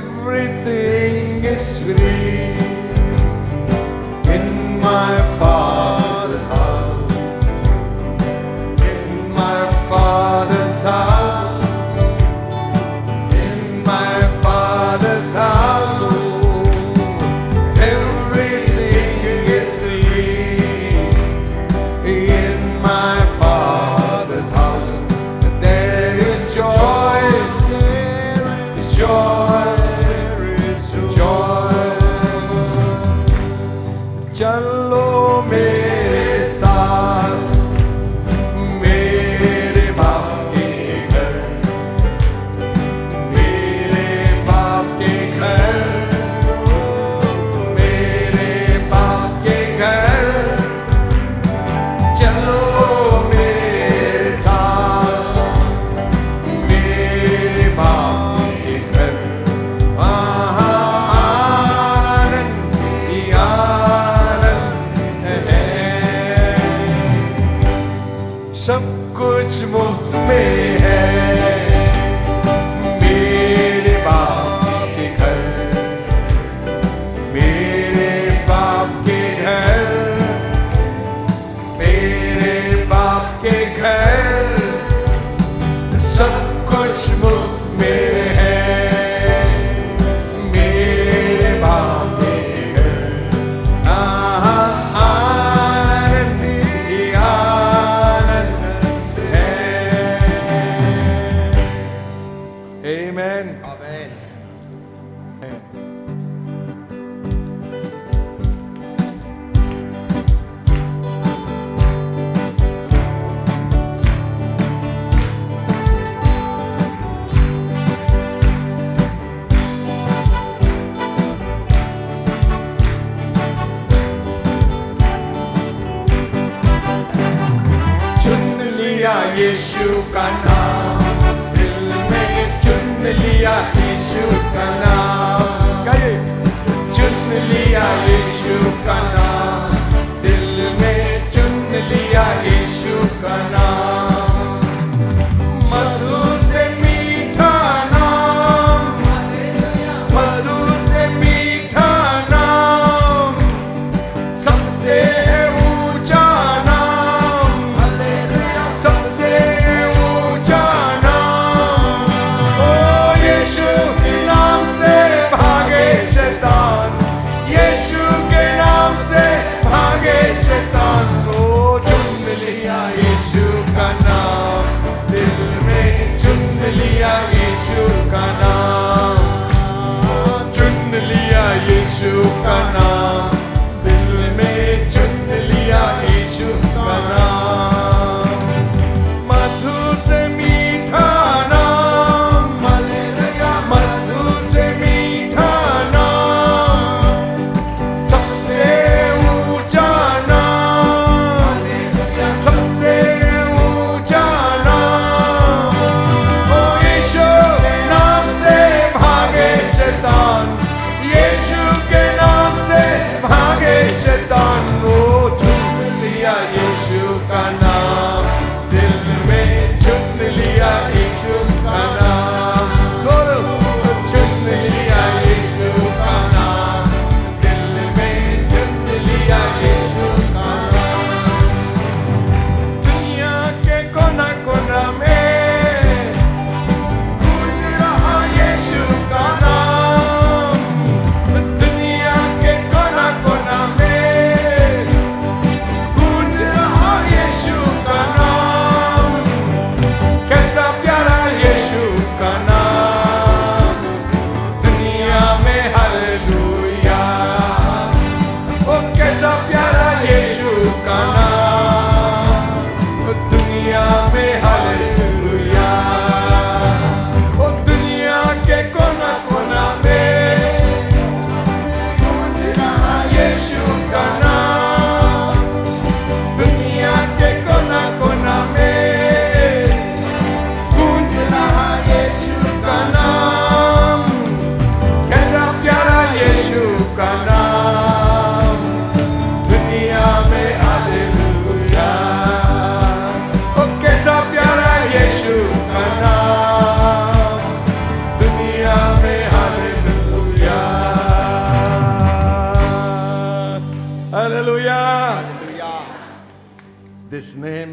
Everything is free in my Father's house. In my Father's house. In my Father's house. Oh, everything is free in my Father's house. There is joy. Joy. चलो मेरे साथ मेरे बाप के घर, मेरे बाप के घर, मेरे बाप के घर। चलो मेरे साथ मेरे बाप के घर। आनंद ही सब कुछ मुफ्त में है मेरे बाप के घर, मेरे बाप के घर, मेरे बाप के घर। सब कुछ मुफ्त में है मेरे बाप के घर। आनंद ही Amen. Amen. चुन लिया यीशु का नाम, दिल में चुन लिया यीशु का नाम। कहिए, चुन लिया यीशु का नाम, दिल में चुन लिया यीशु का नाम। मधु से मीठा नाम, मधु से मीठा नाम, सबसे ऊंचा नाम, सबसे ऊंचा नाम। ओ यीशु के नाम से This name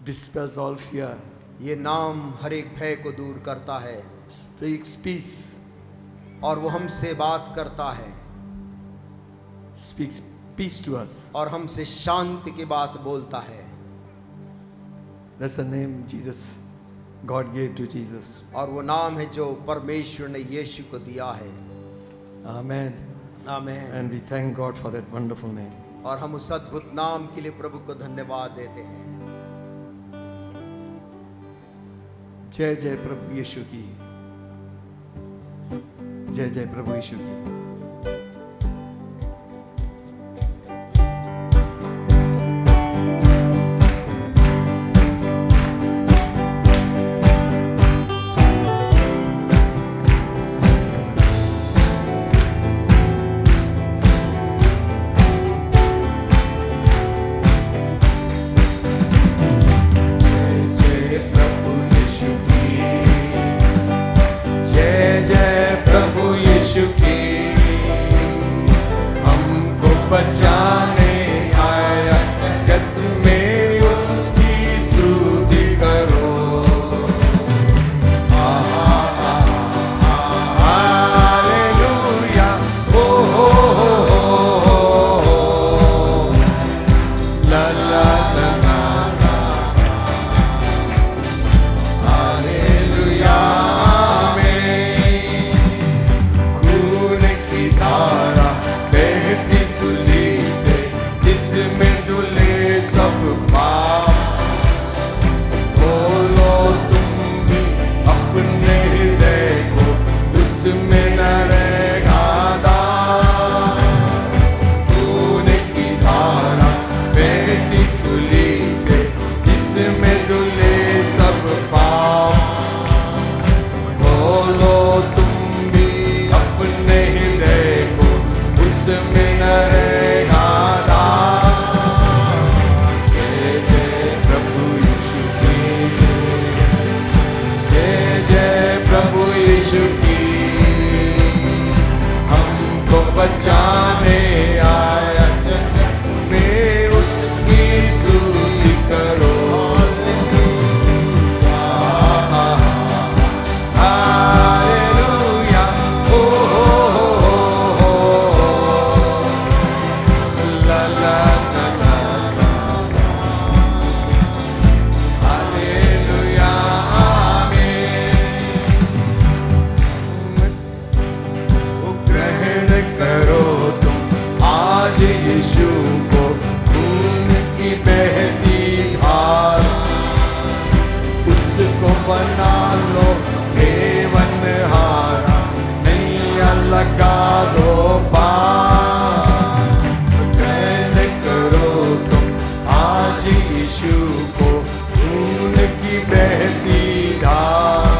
dispels all fear. ये नाम हर एक भय को दूर करता है Speaks peace. और वो हमसे बात करता है Speaks peace to us. और हमसे शांति की बात बोलता है। That's the name Jesus, God gave to Jesus. और वो नाम है जो परमेश्वर ने यीशु को दिया है। Amen. आमीन। And we thank God for that wonderful name. और हम उस अद्भुत नाम के लिए प्रभु को धन्यवाद देते हैं। जय जय प्रभु यीशु की, जय जय प्रभु यीशु की। बचाने आया जगत में उसकी स्तुति करो। हालेलुया, ओ ला ला ला ला, हालेलुया में खून की धारा बहती सुली से, जिसमें धुले सब पाप। खोलो तुम भी अपने हृदय को, उसमें न रहेगा दाग। खून की धारा बहती सुली से, जिसमें धुले सब पाप। खोलो तुम भी अपने हृदय को, उसमें न रहेगा दाग। जय जय प्रभु यीशु की, जय जय प्रभु यीशु की। हमको बचाने आया जगत में उसकी स्तुति करो। हालेलुया, ओ ला ला ला ला, हालेलुया आमीन। ग्रहण करो तुम आज यीशु को, खून की बहती धार। उसको बना लो केवन हारा, नैया लगा दो पार। ग्रहण करो तुम आज यीशु को, खून की बहती धार।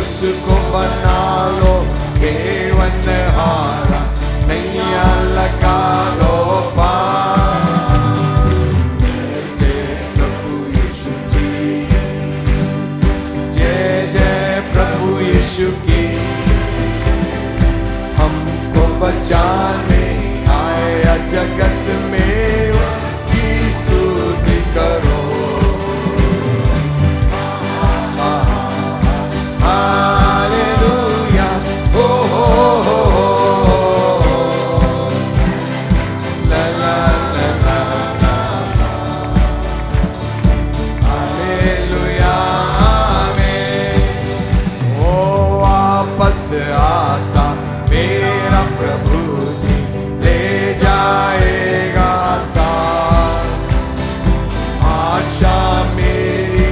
उसको बना लो केवन हारा, नैया लगा दो पार। जय प्रभु यीशु की, जय जय प्रभु यीशु की। हमको बचाने आया जगत में उसकी स्तुति करो। हालेलुया, ओ ला ला ला ला ला, हालेलुया आमीन। ओ वापस आता मेरा प्रभु जी, ले जाएगा साथ। आशा मेरी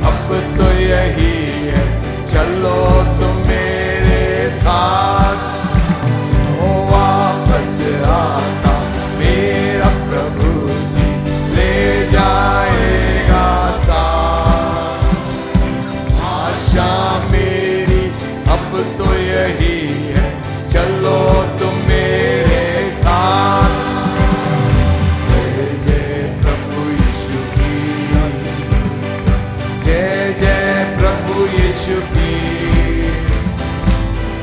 अब तो यही है, चलो तुम मेरे साथ। ओ वापस आता मेरा प्रभु जी, ले जाएगा साथ। आशा मेरी अब तो यही है, चलो तुम मेरे साथ। जय जय प्रभु यीशु की, जय जय प्रभु यीशु की।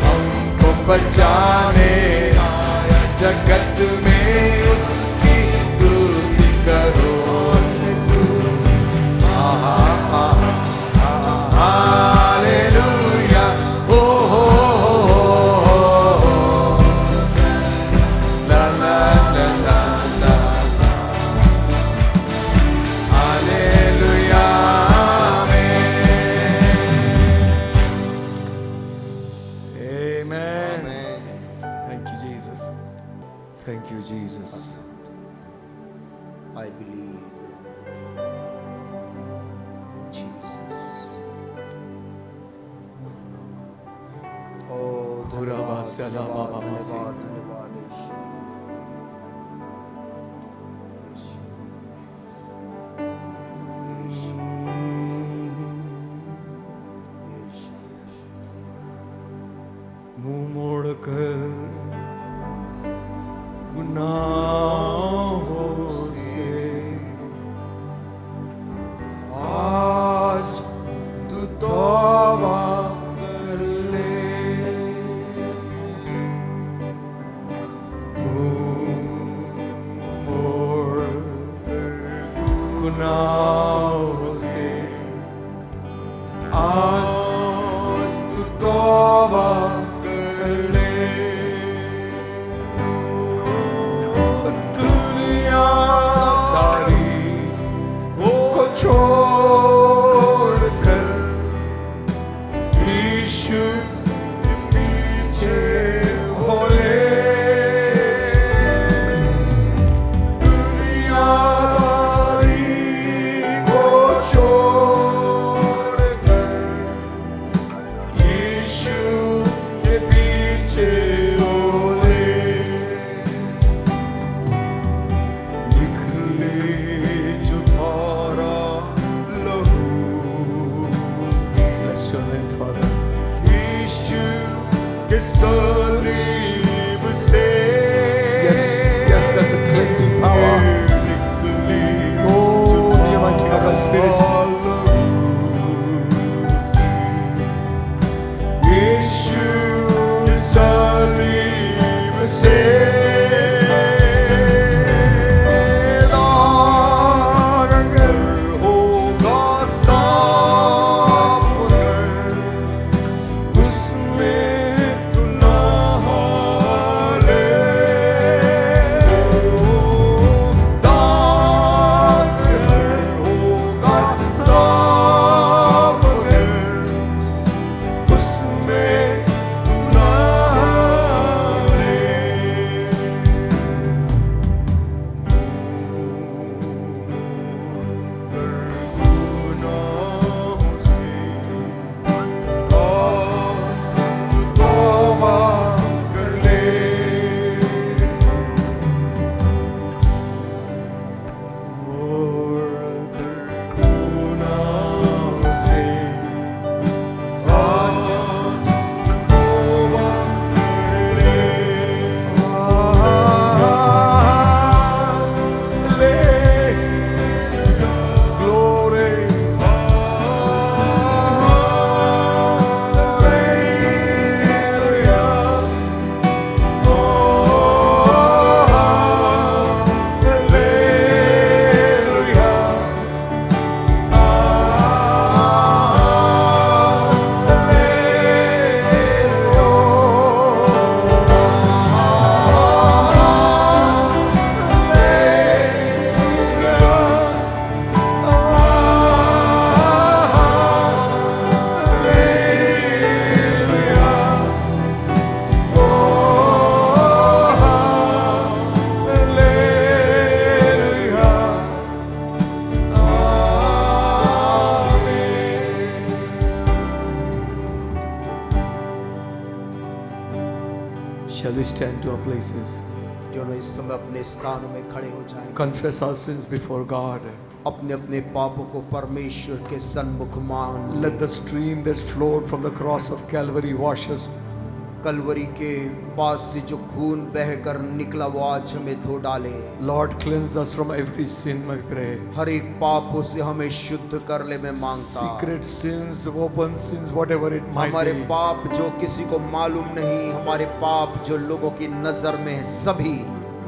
हमको बचाने आया जगत में उसकी स्तुति करो। Thank you, Jesus. I believe, Lord. Jesus. Oh, धन्यवाद, धन्यवाद, धन्यवाद, धन्यवाद यीशु। यीशु, यीशु, यीशु। मुंह मोड़कर गुनाहों से आज तू तौबा कर ले। मुंह मोड़कर गुनाहों से आज तू तौबा कर ले। दुनियादारी को छोड़कर यीशु के पीछे हो ले। दुनियादारी को छोड़कर यीशु के पीछे हो ले। लिख ले जो धारा लहू। Bless your name, Father. यीशु के सलीब से। Yes, yes, that's a cleansing power. Oh, the anointing of the Spirit. यीशु के सलीब से दागर होगा साफ अगर उसमें तू नहा ले। दागर होगा साफ अगर उसमें तू नहा ले। गुनाहों से आज तू तौबा कर ले। मोड़कर गुनाहों से आज तू तौबा कर ले। Glory. Shall we stand to our places? क्यों न इस समय अपने स्थानों में खड़े हो जाएं। Confess our sins before God. अपने अपने पापों को परमेश्वर के सन्मुख मान Let the stream that flowed from the cross of Calvary wash us. Kalvari के पास से जो खून बहकर निकला वो आज हमें धो डाले। Lord, cleanse us from every sin, I pray. हर एक पापों से हमें शुद्ध कर ले मैं मांगता। Secret sins, open sins, whatever it might हमारे be. पाप जो किसी को मालूम नहीं, हमारे पाप जो लोगों की नजर में है, सभी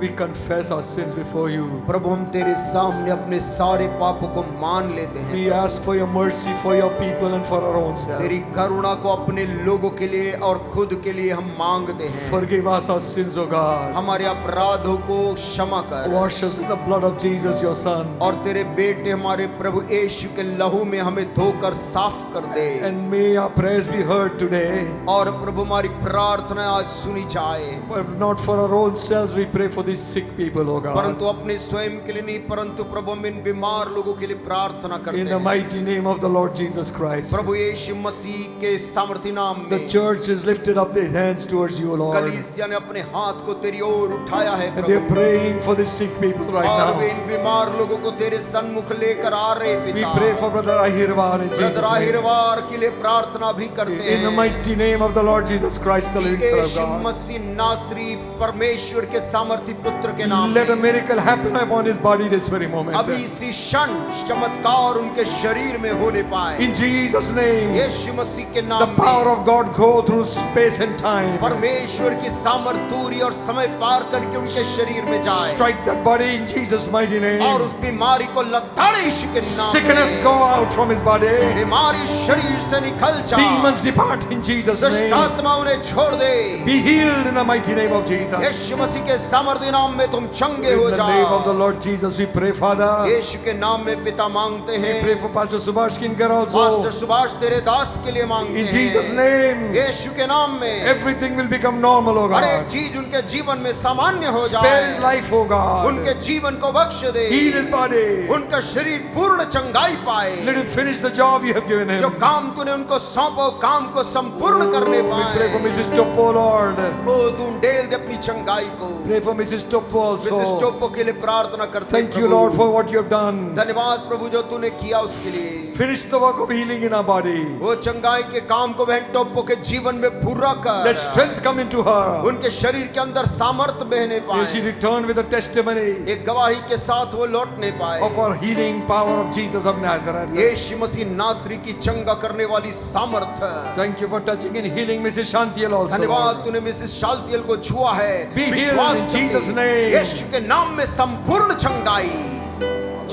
We confess our sins before you. प्रभु हम तेरे सामने अपने सारे पापों को मान लेते हैं। We ask for your mercy for your people and for our own self. तेरी करुणा को अपने लोगों के लिए और खुद के लिए हम मांगते हैं। Forgive us our sins, O God. हमारे अपराधों को क्षमा कर। Wash us in the blood of Jesus, your Son. और तेरे बेटे हमारे प्रभु यीशु के लहू में हमें धोकर साफ कर दे। And may our prayers be heard today. और प्रभु हमारी प्रार्थना आज सुनी जाए। But not for our own selves, we pray for the these sick people, oh God. परंतु अपने स्वयं के लिए नहीं, परंतु प्रभु हम इन बीमार लोगों के लिए प्रार्थना करते In the हैं। mighty name of the Lord Jesus Christ. प्रभु यीशु मसीह के सामर्थी नाम में The church has lifted up their hands towards you, Lord. कलीसिया ने अपने हाथ को तेरी ओर उठाया है And they are Prabhu, praying for the sick people right और वे now. इन बीमार लोगों को तेरे सन्मुख लेकर आ रहे We पिता। pray for Brother Ahirwan in Jesus' brother name. Ahirwar के लिए प्रार्थना भी करते In the हैं। mighty name of the Lord Jesus Christ, the living Son of Yeshu God. मसीह नासरी परमेश्वर के सामर्थी पुत्र के नाम Let a में miracle happen upon his body this very moment. अभी इसी क्षण चमत्कार उनके शरीर में होने पाए। In Jesus' name, यीशु मसीह के the नाम power में of God go through space and time. परमेश्वर की सामर्थ दूरी और समय पार करके उनके शरीर में जाए Strike that body in Jesus' mighty और name. उस बीमारी को लताड़े यीशु के नाम Sickness में। go out from his body. बीमारी शरीर से निकल जा, Demons depart in Jesus' दुष्ट name. आत्मा उन्हें छोड़ दे। Be healed in the mighty name of Jesus. यीशु मसीह के सामर्थी नाम में तुम चंगे हो In the name of the जाओ। Lord Jesus, we pray, Father. यीशु के नाम में पिता मांगते We हैं। pray for Pastor Subhash Kinkar master also. Subhash तेरे दास के लिए मांगते In हैं। Jesus' name, यीशु के नाम में everything will become normal, oh हर एक God. चीज उनके जीवन में सामान्य हो Spare his जाए। life, oh God. उनके जीवन को बख्श दे, Heal his body. उनका शरीर पूर्ण चंगाई पाए। Let him finish the job you have given जो him. काम तूने उनको सौंपो, काम को संपूर्ण करने We pray for पाए। Mrs. Topo, Lord. ओ तू डेल दे अपनी चंगाई को। Pray for Mrs. Topo Mrs also. टोपो के लिए प्रार्थना करते हैं Thank you, Prabhu. Lord, for what you have done. धन्यवाद प्रभु जो तूने किया उसके लिए। Finish the work of healing in our body. वो चंगाई के काम को बहन टोपो के जीवन में पूरा कर। Let strength come into her. उनके शरीर के अंदर सामर्थ बहने May she पाए, return with a testimony एक गवाही के साथ वो लौटने पाए। of our healing power of Jesus of Nazareth. यीशु मसीह नासरी की चंगा करने वाली सामर्थ। Thank you for touching and healing Mrs. Shantiel also. धन्यवाद तूने मिसेस शालतियल को छुआ है। Be healed विश्वास in करते, Jesus' name. यीशु के नाम में संपूर्ण चंगाई।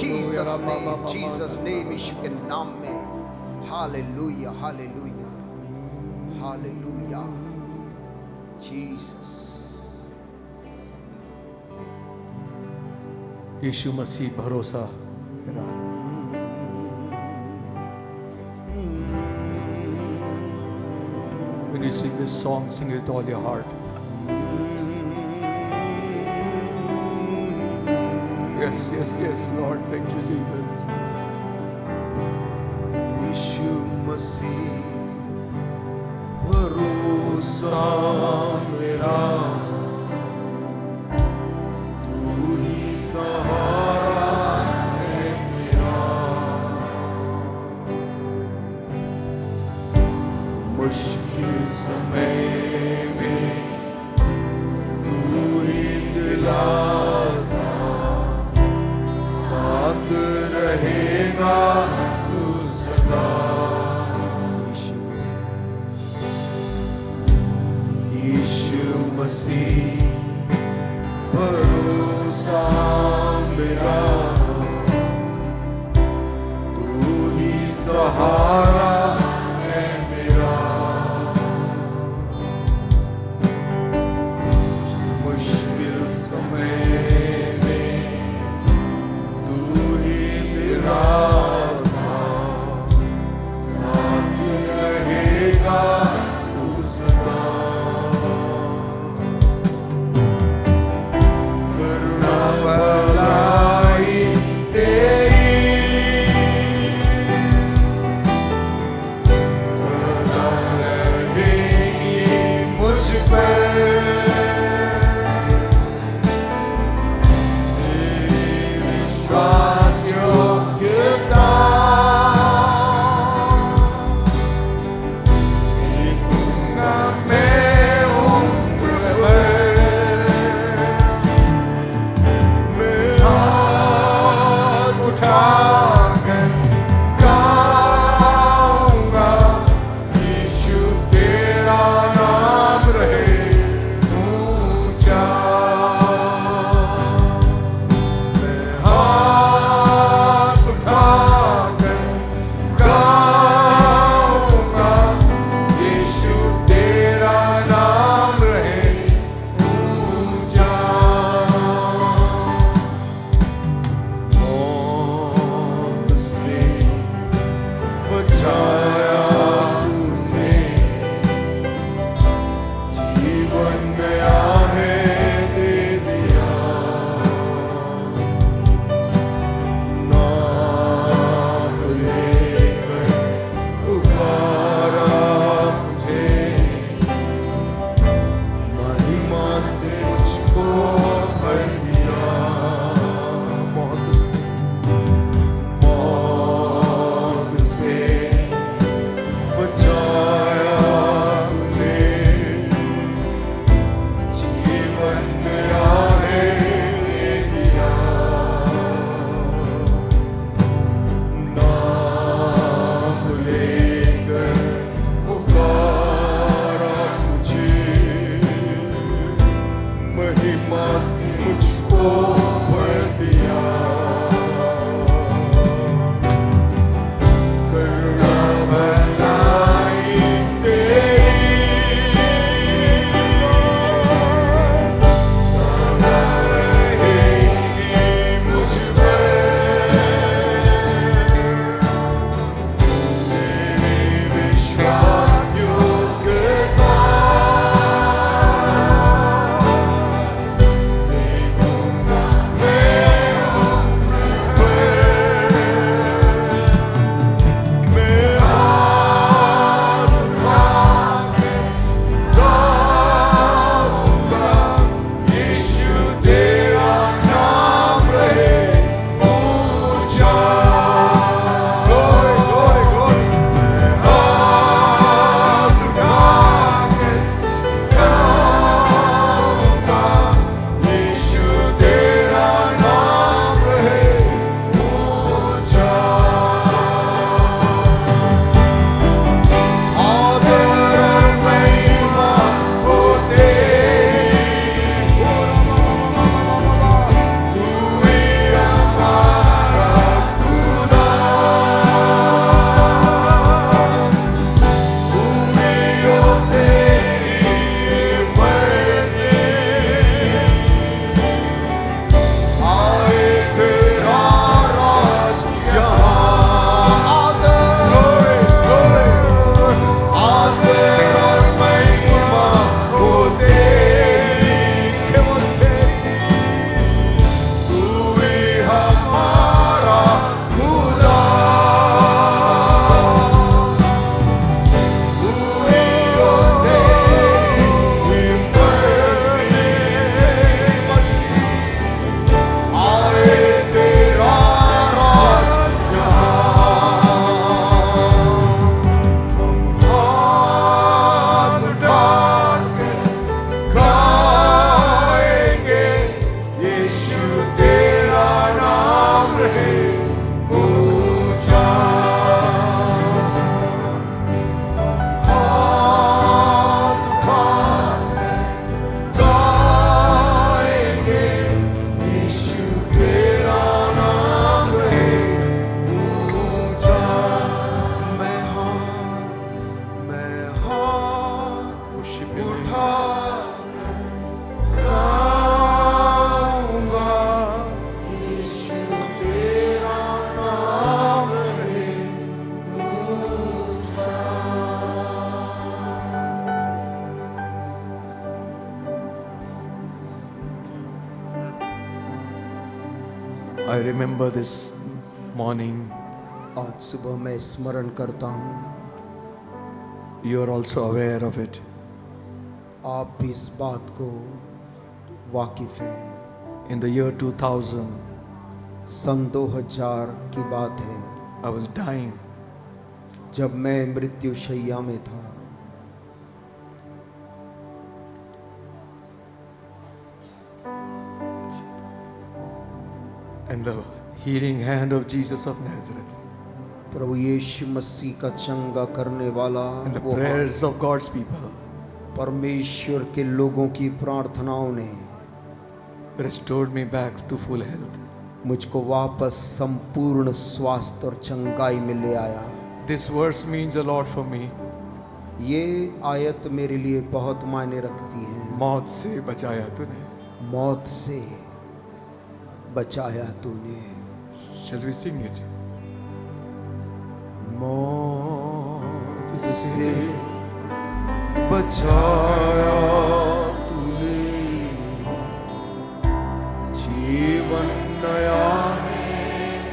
जीसस नेम, जीसस नेम, यीशु के नाम में। Hallelujah, hallelujah, hallelujah. जीसस। यीशु मसीह भरोसा मेरा। When you sing this song, sing it with all your heart. Yes, yes, yes, Lord. Thank you, Jesus. यीशु मसीह भरोसा मेरा, तू ही सहारा है मेरा। मुश्किल समय में तू ही दिलासा, साथ रहेगा तू सदा। यीशु मसीह भरोसा मेरा, तू ही सहारा है मेरा। मुश्किल समय में तू ही दिलासा, साथ रहेगा तू सदा। करुणा भलाई तेरी सदा रहेगी मुझ पर। विश्वास योग्यता दूंगा मैं उम्र भर। मैं हाथ उठाकर गाऊंगा, यीशु तेरा नाम रहे, तू भर दिया। करुणा भलाई तेरी सदा रहेगी मुझ पर। तेरी विश्वास योग्यता देखूंगा मैं उम्र भर। मैं हाथ उठा के गाऊंगा, यीशु तेरा नाम रहे ऊंचा। Glory, glory, glory. मैं हाथ उठा के गाऊंगा, यीशु तेरा नाम रहे ऊंचा। आदर और महिमा हो तेरी, तू ही हमारा खुदा। पूरी हो तेरी मर्जी, आए तेरा राज यहाँ। आदर और महिमा हो तेरी, केवल तेरी। तू ही हमारा खुदा। पूरी हो तेरी मर्जी, आए तेरा राज यहाँ। हम हाथ उठा के गाएंगे, यीशु तेरा नाम रहे ऊंचा। हाथ उठा के गाएंगे, यीशु तेरा नाम रहे ऊंचा। मैं हाथ उठा गाऊंगा, यीशु तेरा नाम रहे ऊंचा। I remember this morning, आज सुबह मैं स्मरण करता हूँ, you are also aware of it. आप भी इस बात को वाकिफ हैं। In the year 2000, सन 2000 की बात है, I was dying. जब मैं मृत्यु शैया में था। And the healing hand of Jesus of Nazareth प्रभु यीशु मसीह का चंगा करने वाला and the वो prayers of God's people परमेश्वर के लोगों की प्रार्थनाओं ने restored me back to full health. मुझको वापस संपूर्ण स्वास्थ्य और चंगाई में ले आया। This verse means a lot for me. ये आयत मेरे लिए बहुत मायने रखती है। मौत से बचाया तूने. मौत से बचाया तूने। Shall we sing it? मौत से बचाया तूने, जीवन नया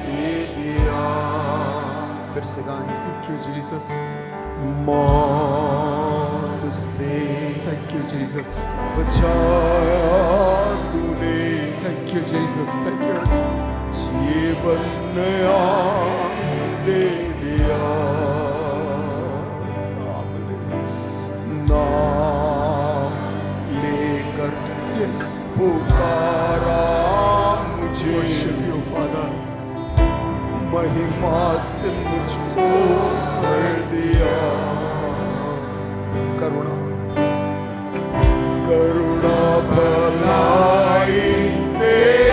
दे दिया। फिर से गाएं। Thank you, Jesus. मौत से Thank you, Jesus. बचाया तूने, Thank you, Jesus. Thank you. जीवन नया दे दिया। नाम लेकर Yes. पुकारा मुझे, Worship you, Father. महिमा से मुझको भर दिया। करुणा करुणा भलाई तेरी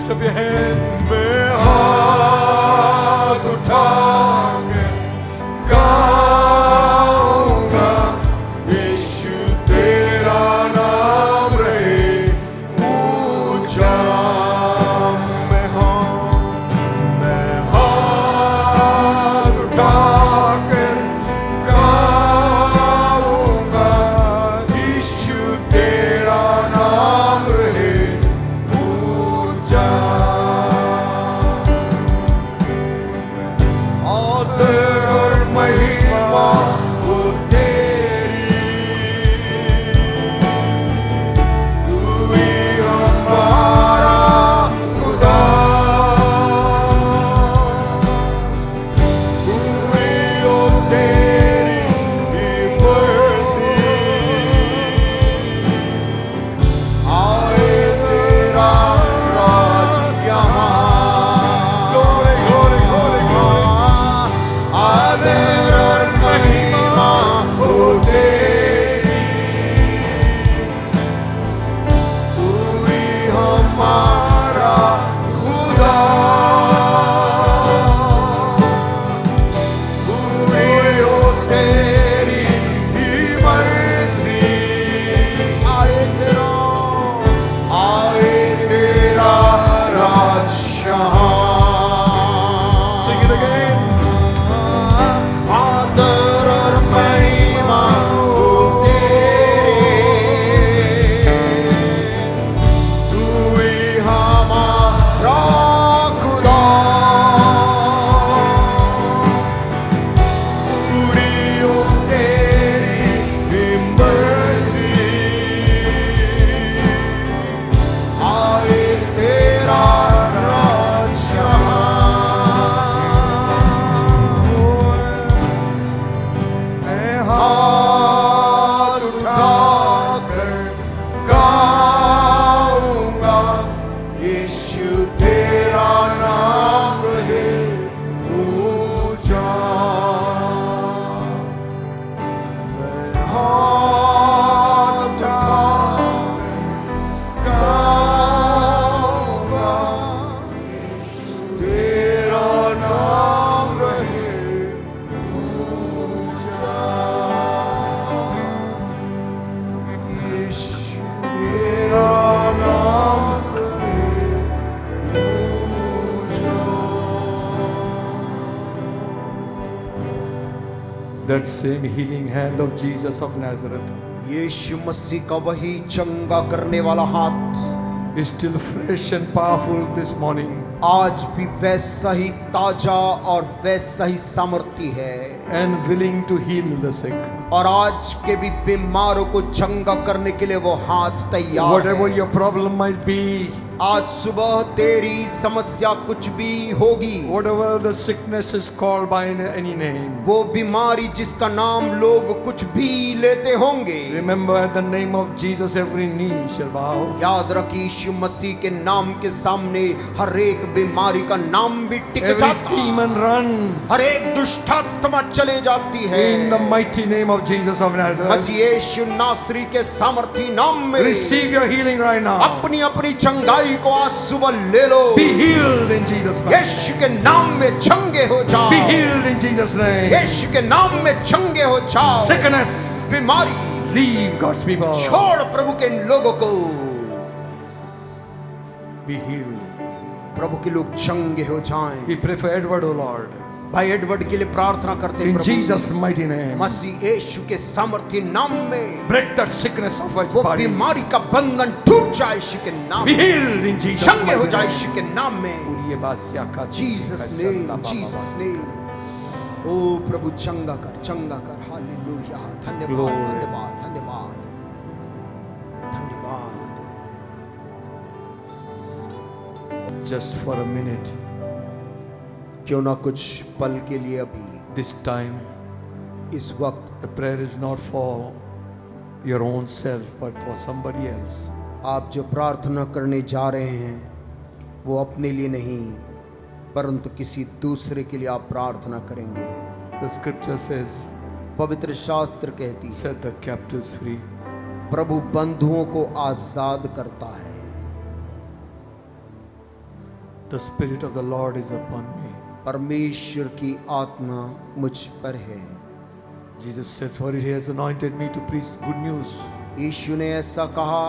Lift up your hands. मैं हाथ उठा के गाऊंगा, यीशु तेरा नाम रहे ऊंचा। मैं हाथ उठा कर गाऊंगा, यीशु तेरा नाम रहे ऊंचा। आदर और महिमा वो तेरी, तू ही हमारा खुदा, तू ही ओ तेरी मर्जी, आए तेरा राज यहाँ। Glory, glory, glory, glory. आदर और महिमा हो तेरी, तू ही हमारा खुदा, तू ही हो तेरी ही मर्जी, आए तेरा राज यहाँ। Sing it again. आदर और महिमा हो तेरे, तू ही हमारा खुदा, पूरी हो तेरी ही मर्जी, आए तेरा राज यहाँ। मैं हाथ उठाकर गाऊंगा, यीशु तेरा नाम रहे ऊंचा। मैं हाथ उठाकर गाऊंगा, तेरा नाम रहे ऊंचा। यीशु तेरा नाम रहे ऊंचा। That same healing hand of Jesus of Nazareth यीशु मसीह का वही चंगा करने वाला हाथ is still fresh and powerful this morning, आज भी वैसा ही ताजा और वैसा ही सामर्थी है, and willing to heal the sick. और आज के भी बीमारों को चंगा करने के लिए वो हाथ तैयार Whatever है। your problem might be, आज सुबह तेरी समस्या कुछ भी होगी, whatever the sickness is called by any name, वो बीमारी जिसका नाम लोग कुछ भी लेते होंगे, remember at the name of Jesus every knee shall bow, याद रख यीशु मसीह के नाम के सामने हर एक बीमारी का नाम भी टिक every जाता है, demon run हर एक दुष्टात्मा चले जाती है in the mighty name of Jesus of Nazareth. मसीह यीशु नासरी के सामर्थी नाम में Receive your healing right now. अपनी अपनी चंगाई को आज सुबह ले लो। Be healed in Jesus' name. यीशु के नाम में चंगे हो जाओ। Be healed in Jesus' name. यीशु के नाम में चंगे हो जाओ। Sickness, बीमारी leave God's people. छोड़ प्रभु के लोगों को। Be healed. प्रभु के लोग चंगे हो जाएं। We pray for Edward, O Lord. भाई एडवर्ड के लिए प्रार्थना करते हैं In Prabhu. Jesus' mighty name. मसीह यीशु के सामर्थी नाम में Break that sickness of his वो body. बीमारी का बंधन टूट जाए यीशु के नाम Be में। healed in Jesus' चंगे हो mighty जाए name. यीशु के नाम में। Jesus name, Jesus name. ओ प्रभु चंगा कर, चंगा कर। हालेलुया। धन्यवाद, Glory. धन्यवाद, धन्यवाद, धन्यवाद। Just for a minute, क्यों ना कुछ पल के लिए अभी this time, इस वक्त the prayer is not for your own self, but for somebody else. आप जो प्रार्थना करने जा रहे हैं वो अपने लिए नहीं परंतु किसी दूसरे के लिए आप प्रार्थना करेंगे। The scripture says, पवित्र शास्त्र कहती है set the captives free. प्रभु बंधुओं को आजाद करता है। The Spirit of the Lord is upon me. परमेश्वर की आत्मा मुझ पर है। Jesus said, for He has anointed me to preach good news. यीशु ने ऐसा कहा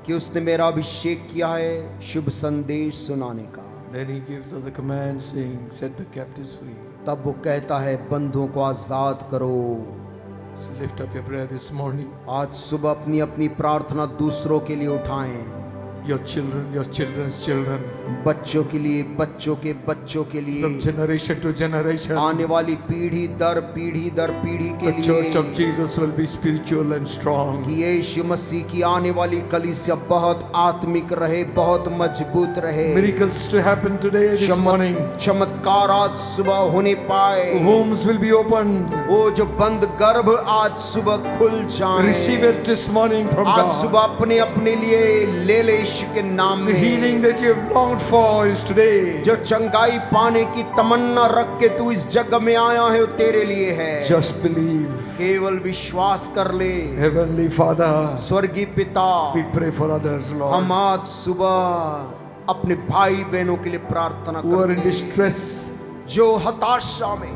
कि उसने मेरा अभिषेक किया है शुभ संदेश सुनाने का। Then He gives us a command saying, set the captives free. तब वो कहता है बंधुओं को आजाद करो। So lift up your prayer this morning. आज सुबह अपनी अपनी प्रार्थना दूसरों के लिए उठाएं। Your children, your children's children. बच्चों के लिए, बच्चों के बच्चों के लिए, From generation to generation. आने वाली पीढ़ी दर पीढ़ी के The Church of लिए Jesus will be spiritual and strong. कि यीशु मसीह की आने वाली कलीसिया बहुत आत्मिक रहे, बहुत मजबूत रहे। Miracles to happen today, this morning. चमत्कार आज सुबह होने पाए। Wombs will be opened. वो जो बंद गर्भ आज सुबह खुल जाए। Receive it this morning from आज God. सुबह अपने अपने लिए ले ले यीशु के नाम The में। healing that you have longed for is today. जो चंगाई पाने की तमन्ना रख के तू इस जगह में आया है वो तेरे लिए है। Just believe. केवल विश्वास कर ले। Heavenly Father, स्वर्गीय पिता, we pray for others, Lord, हम आज सुबह अपने भाई बहनों के लिए प्रार्थना who are in करते हैं distress. जो हताशा में,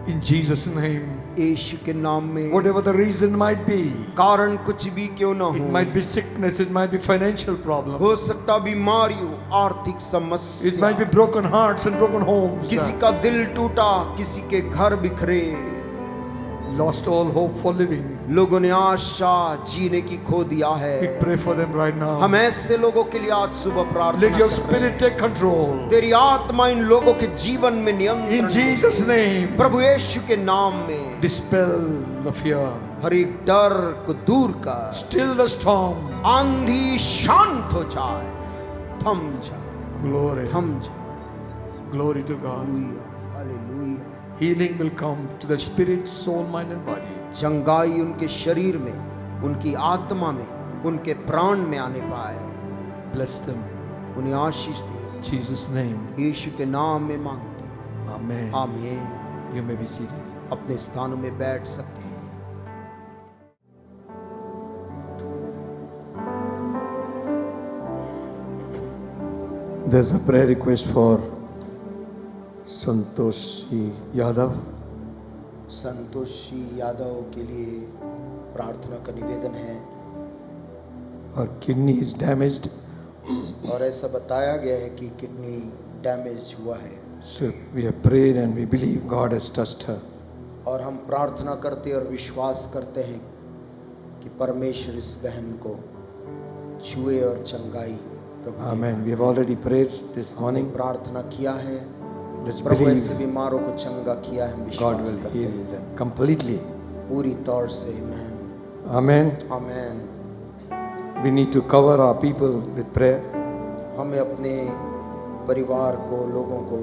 In Jesus' name. यीशु के नाम में। Whatever the reason might be. कारण कुछ भी क्यों ना It हो, might be sickness, it might be financial problem. हो सकता बीमारी हो, आर्थिक It समस्या, might be broken hearts and broken homes. किसी का दिल टूटा, किसी के घर बिखरे, Lost all hope for living. लोगों ने आशा जीने की खो दिया We है। pray for them right now. हम ऐसे लोगों के लिए आज सुबह प्रार्थना Let your कर रहे हैं। spirit take control. तेरी आत्मा इन लोगों के जीवन में In नियंत्रण, Jesus' name, प्रभु यीशु के नाम में dispel the fear. हर एक डर को दूर कर, Still the storm. आंधी शांत हो जाए, थम जा, Glory. थम जा। Glory to God. Hallelujah, hallelujah. Healing will come to the spirit, soul, mind and body. चंगाई उनके शरीर में, उनकी आत्मा में, उनके प्राण में आने पाए। Bless them. उन्हें आशीष दे, In Jesus' name. यीशु के नाम में मांगते हैं। Amen. आमीन। You may be seated. अपने स्थानों में बैठ सकते हैं। There's a prayer request for Santoshi Yadav. Santoshi Yadav के लिए प्रार्थना का निवेदन है। Her kidney is damaged. और ऐसा बताया गया है कि किडनी डैमेज हुआ है। So we have prayed and we believe God has touched her. और हम प्रार्थना करते और विश्वास करते हैं कि परमेश्वर इस बहन को छुए और चंगाई प्रभु दे। Amen. We have already prayed this हमने morning. प्रार्थना किया है, Let's प्रभु ऐसे believe बीमारों को चंगा किया है। हम God विश्वास will करते heal हैं them completely. पूरी तौर से। आमीन, Amen. आमीन। We need to cover our people with prayer. हमें अपने परिवार को, लोगों को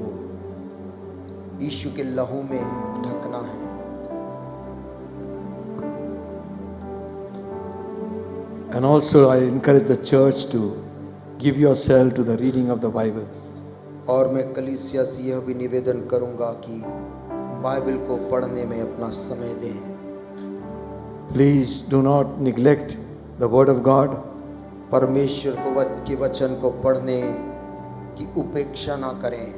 यीशु के लहू में ढकना है। And also I encourage the church to give yourself to the reading of the Bible. और मैं कलीसिया से यह भी निवेदन करूंगा कि बाइबल को पढ़ने में अपना समय दें। Please do not neglect the word of God. परमेश्वर के वचन को पढ़ने की उपेक्षा ना करें।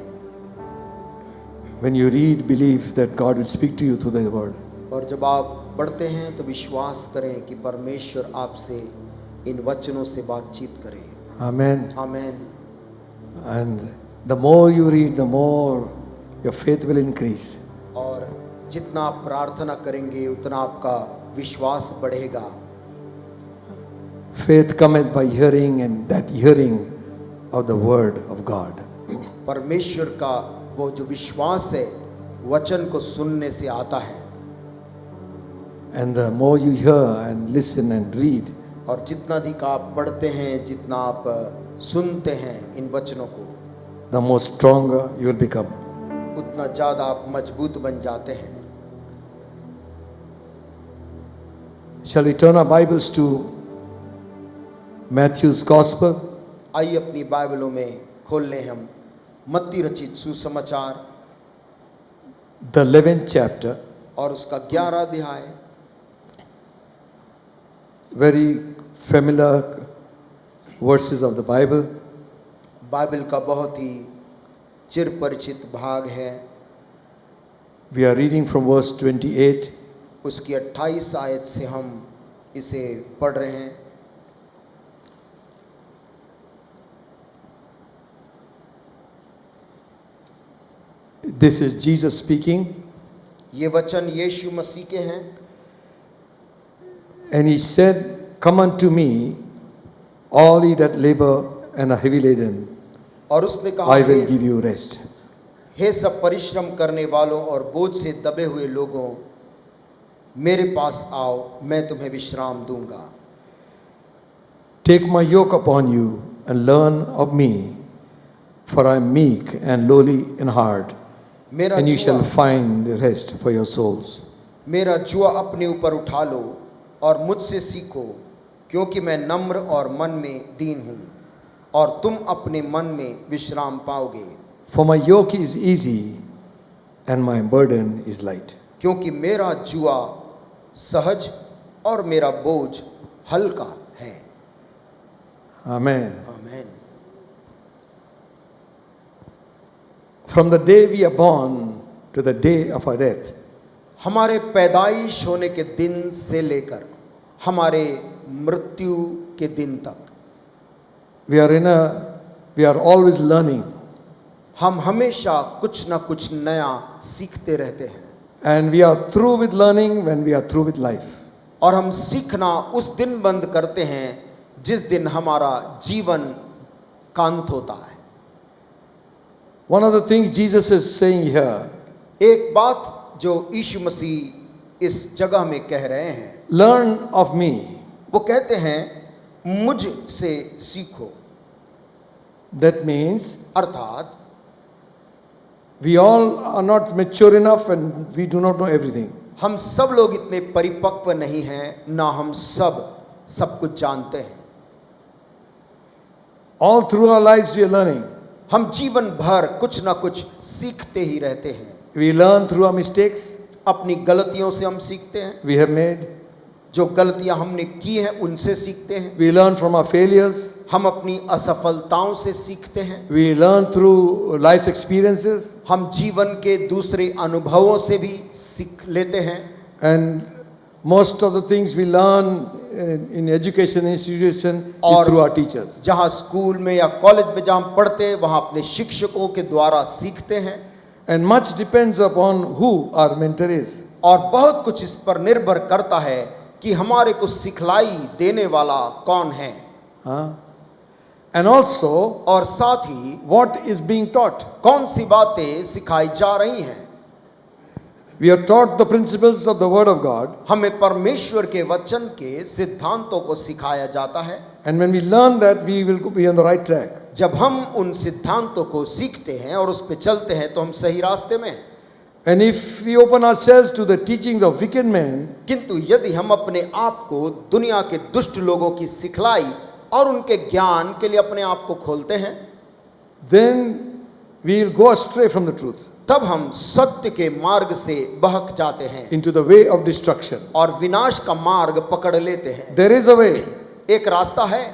When you read, believe that God will speak to you through the word. और जब आप पढ़ते हैं तो विश्वास करें कि परमेश्वर आपसे इन वचनों से बातचीत करे। Amen. आमीन। And the more you read, the more your faith will increase. और जितना आप प्रार्थना करेंगे उतना आपका विश्वास बढ़ेगा। Faith cometh by hearing, and that hearing of the word of God. परमेश्वर का वो जो विश्वास है वचन को सुनने से आता है। And the more you hear and listen and read, और जितना अधिक आप पढ़ते हैं, जितना आप सुनते हैं इन वचनों को, the more stronger you will become. उतना ज़्यादा आप मजबूत बन जाते हैं। Shall we turn our Bibles to Matthew's Gospel? आइए अपनी बाइबलों में खोल लें हम मत्ती रचित सुसमाचार The 11th chapter, और उसका 11 अध्याय। very familiar verses of the Bible. Bible का बहुत ही चिरपरिचित भाग है। We are reading from verse 28. उसकी 28 आयत से हम इसे पढ़ रहे हैं। This is Jesus speaking, ये वचन यीशु मसीह के हैं। and he said, "Come unto me, all ye that labor and are heavy laden, और उसने कहा, I will give you rest." हे सब परिश्रम करने वालों और बोझ से दबे हुए लोगों, मेरे पास आओ, मैं तुम्हें विश्राम दूंगा। Take my yoke upon you and learn of me, for I am meek and lowly in heart, मेरा and you shall जुआ find rest for your souls. मेरा जुआ अपने ऊपर उठा लो और मुझसे सीखो, क्योंकि मैं नम्र और मन में दीन हूँ, और तुम अपने मन में विश्राम पाओगे। For my yoke is easy and my burden is light. क्योंकि मेरा जुआ सहज और मेरा बोझ हल्का है। Amen. आमीन। From the day we are born to the day of our death, हमारे पैदाइश होने के दिन से लेकर हमारे मृत्यु के दिन तक we are always learning, हम हमेशा कुछ ना कुछ नया सीखते रहते हैं। and we are through with learning when we are through with life. और हम सीखना उस दिन बंद करते हैं जिस दिन हमारा जीवन कांत होता है। One of the things Jesus is saying here, एक बात जो यीशु मसीह इस जगह में कह रहे हैं, learn of me. वो कहते हैं मुझसे सीखो। That means अर्थात we all are not mature enough and we do not know everything. हम सब लोग इतने परिपक्व नहीं हैं, ना हम सब कुछ जानते हैं। All through our lives we are learning. हम जीवन भर कुछ ना कुछ सीखते ही रहते हैं। We learn through our mistakes अपनी गलतियों से हम सीखते हैं। we have made. जो गलतियां हमने की हैं उनसे सीखते हैं। We learn from our failures. हम अपनी असफलताओं से सीखते हैं। We learn through life's experiences. हम जीवन के दूसरे अनुभवों से भी सीख लेते हैं। And most of the things we learn in education institution is और through our teachers. जहाँ स्कूल में या कॉलेज में जहाँ हम पढ़ते हैं वहाँ अपने शिक्षकों के द्वारा सीखते हैं। And much depends upon who our mentor is. और बहुत कुछ इस पर निर्भर करता है कि हमारे को सिखलाई देने वाला कौन है। And also और साथ ही what is being taught. कौन सी बातें सिखाई जा रही हैं। We are taught the principles of the word of God. हमें परमेश्वर के वचन के सिद्धांतों को सिखाया जाता है। And when we learn that, we will be on the right track. जब हम उन सिद्धांतों को सीखते हैं और उस पे चलते हैं तो हम सही रास्ते में हैं। And if we open ourselves to the teachings of wicked men, किंतु यदि हम अपने आप को दुनिया के दुष्ट लोगों की सिखलाई और उनके ज्ञान के लिए अपने आप को खोलते हैं, then we will go astray from the truth तब हम सत्य के मार्ग से बहक जाते हैं into the way of destruction. और विनाश का मार्ग पकड़ लेते हैं। There is a way एक रास्ता है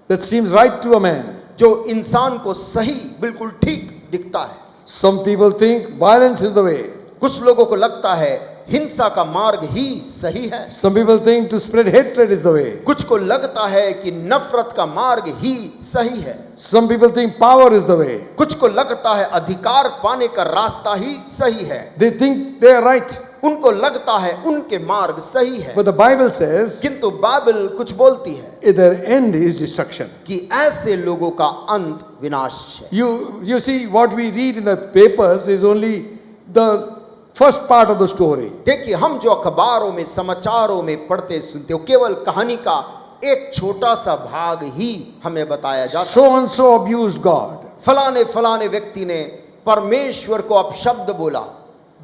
that seems right to a man. जो इंसान को सही बिल्कुल ठीक दिखता है। Some people think violence is the way. कुछ लोगों को लगता है हिंसा का मार्ग ही सही है। Some people think to spread hatred is the way. कुछ को लगता है कि नफरत का मार्ग ही सही है। Some people think power is the way. कुछ को लगता है अधिकार पाने का रास्ता ही सही है। They think they are right. उनको लगता है उनके मार्ग सही है। But the Bible says किंतु बाइबल कुछ बोलती है their end is destruction. कि ऐसे लोगों का अंत विनाश है। You see, what we read in the papers is only the first part of the story. देखिए, हम जो अखबारों में समाचारों में पढ़ते सुनते हो केवल कहानी का एक छोटा सा भाग ही हमें बताया जाता है। So and so abused God, फलाने फलाने व्यक्ति ने परमेश्वर को अपशब्द बोला,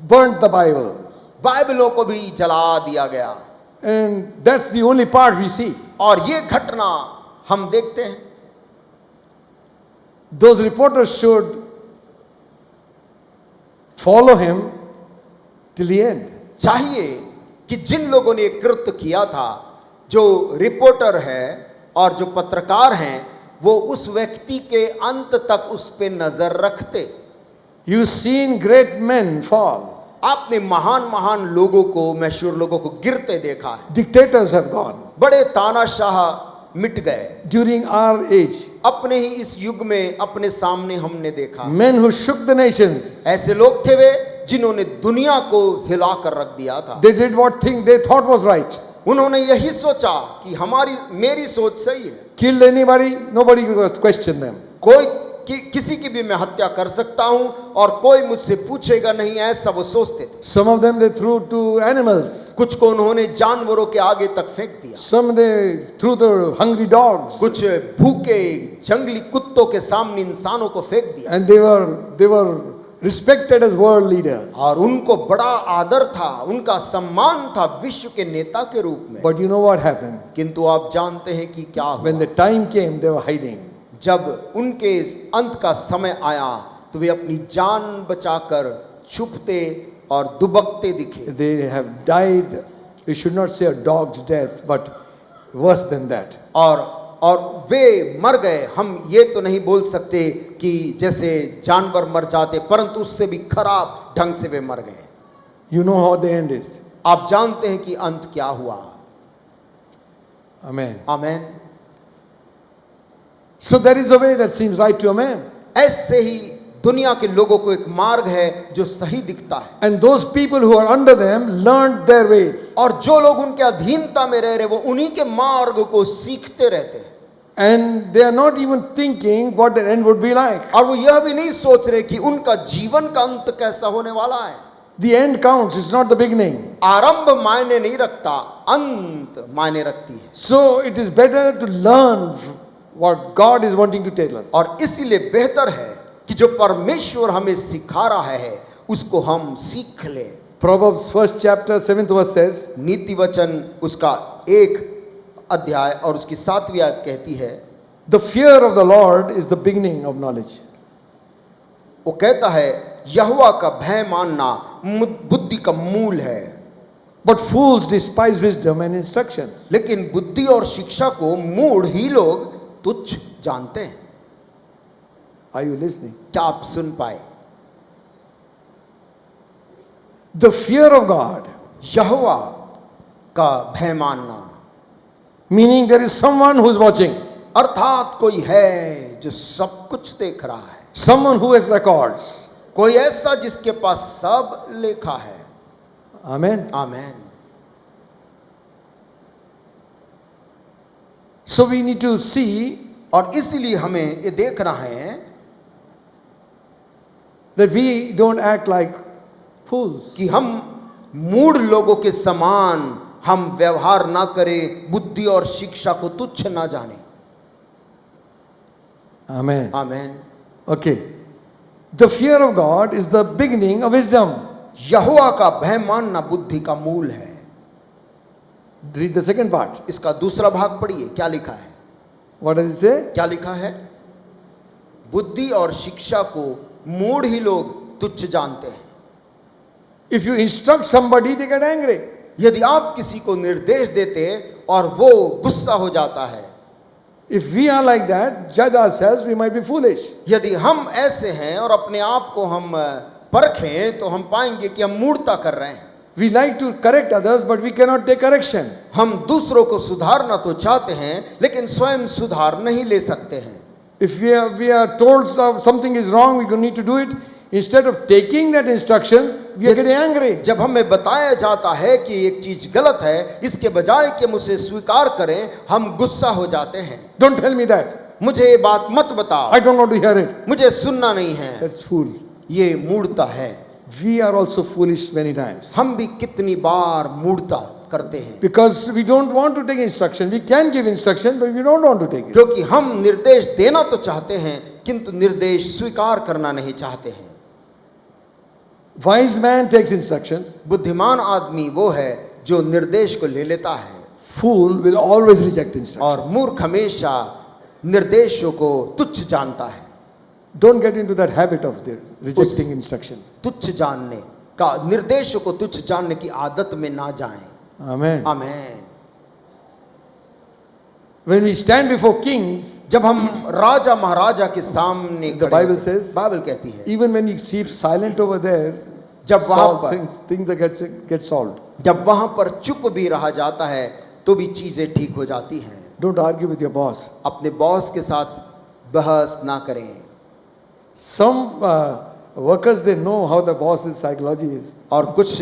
burnt the Bible, बाइबलों को भी जला दिया गया, and that's the only part we see. और ये घटना हम देखते हैं। Those reporters should follow him till the end. चाहिए कि जिन लोगों ने कृत्य किया था, जो रिपोर्टर है और जो पत्रकार हैं, वो उस व्यक्ति के अंत तक उस पे नजर रखते। You've seen great men fall. आपने महान महान लोगों को, मशहूर लोगों को गिरते देखा है। Dictators have gone. बड़े तानाशाह मिट गए। During our age, अपने ही इस युग में अपने सामने हमने देखा men who shook the nations, ऐसे लोग थे वे जिन्होंने दुनिया को हिला कर रख दिया था। they did what thing they thought was right. उन्होंने यही सोचा कि मेरी सोच सही है। Killed anybody, nobody could question them. किसी की भी मैं हत्या कर सकता हूं और कोई मुझसे पूछेगा नहीं, ऐसा वो सोचते थे। Some of them they threw to animals. कुछ को उन्होंने जानवरों के आगे तक फेंक दिया। Some they threw to hungry dogs. कुछ भूखे जंगली कुत्तों के सामने इंसानों को फेंक दिया। And they were respected as world leaders. और उनको बड़ा आदर था, उनका सम्मान था विश्व के नेता के रूप में। But you know what happened? किंतु आप जानते हैं कि क्या हुआ? When the time came, they were hiding. जब उनके अंत का समय आया तो वे अपनी जान बचाकर छुपते और दुबकते दिखे। They have died. We should not say a dog's death, but worse than that. और वे मर गए। हम ये तो नहीं बोल सकते कि जैसे जानवर मर जाते, परंतु उससे भी खराब ढंग से वे मर गए। You know how the end is. आप जानते हैं कि अंत क्या हुआ। Amen. Amen. So there is a way that seems right to a man. ऐसे ही दुनिया के लोगों को एक मार्ग है जो सही दिखता है। And those people who are under them learned their ways. और जो लोग उनके अधीनता में रह रहे वो उन्हीं के मार्ग को सीखते रहते हैं। And they are not even thinking what their end would be like. और वो यह भी नहीं सोच रहे कि उनका जीवन का अंत कैसा होने वाला है। The end counts, it's not the beginning. आरंभ मायने नहीं रखता, अंत मायने रखती है। So it is better to learn what God is wanting to tell us. और इसीलिए बेहतर है कि जो परमेश्वर हमें सिखा रहा है उसको हम सीख ले। Proverbs 1st chapter 7th verse says, नीति वचन उसका 1 अध्याय और उसकी 7वीं आयत कहती है, the fear of the Lord is the beginning of knowledge. वो कहता है यहोवा का भय मानना बुद्धि का मूल है। But fools despise wisdom and instructions. लेकिन बुद्धि और शिक्षा को मूढ़ ही लोग तुच्छ जानते हैं। Are you listening? क्या आप सुन पाए? The fear of God, यहोवा का भय मानना, meaning there is someone who is watching, अर्थात कोई है जो सब कुछ देख रहा है, someone who has records. कोई ऐसा जिसके पास सब लेखा है। Amen. Amen. So we need to see और इसीलिए हमें ये देखना है that we don't act like fools. कि हम मूढ़ लोगों के समान हम व्यवहार ना करें, बुद्धि और शिक्षा को तुच्छ ना जाने। Amen. Amen. Okay. The fear of God is the beginning of wisdom. यहोवा का भय मानना बुद्धि का मूल है। Read the second part. इसका दूसरा भाग पढ़िए, क्या लिखा है? What does it say? क्या लिखा है? बुद्धि और शिक्षा को मूढ़ ही लोग तुच्छ जानते हैं। If you instruct somebody, they get angry. यदि आप किसी को निर्देश देते और वो गुस्सा हो जाता है, If we are like that, judge ourselves, we might be foolish. यदि हम ऐसे हैं और अपने आप को हम परखें तो हम पाएंगे कि हम मूढ़ता कर रहे हैं। We like to correct others, but we cannot take correction. हम दूसरों को सुधारना तो चाहते हैं लेकिन स्वयं सुधार नहीं ले सकते हैं। If we are told something is wrong, we need to do it. Instead of taking that instruction, we are getting angry. जब हमें बताया जाता है कि एक चीज गलत है, इसके बजाय कि हम उसे स्वीकार करें, हम गुस्सा हो जाते हैं। Don't tell me that. मुझे ये बात मत बताओ, I don't want to hear it. मुझे सुनना नहीं है। That's fool. ये मूढ़ता है। We are also foolish many times. हम भी कितनी बार मूढ़ता करते हैं, Because we don't want to take instruction. We can give instruction, but we don't want to take it. क्योंकि हम निर्देश देना तो चाहते हैं किंतु निर्देश स्वीकार करना नहीं चाहते हैं। Wise man takes instructions. बुद्धिमान आदमी वो है जो निर्देश को ले लेता है, Fool will always reject instruction. और मूर्ख हमेशा निर्देशों को तुच्छ जानता है। Don't get into that habit of rejecting instruction. तुच्छ जानने का, निर्देशों को तुच्छ जानने की आदत में ना जाएं। Amen. Amen. When we stand before kings, जब हम राजा महाराजा के सामने the खड़े Bible होते हैं, says, बाइबल कहती है even when you keep silent over there, जब वहां पर things get solved. जब वहां पर चुप भी रहा जाता है तो भी चीजें ठीक हो जाती हैं। Don't argue with your boss. अपने बॉस के साथ बहस ना करें। Some workers, they know how the boss's psychology is. और कुछ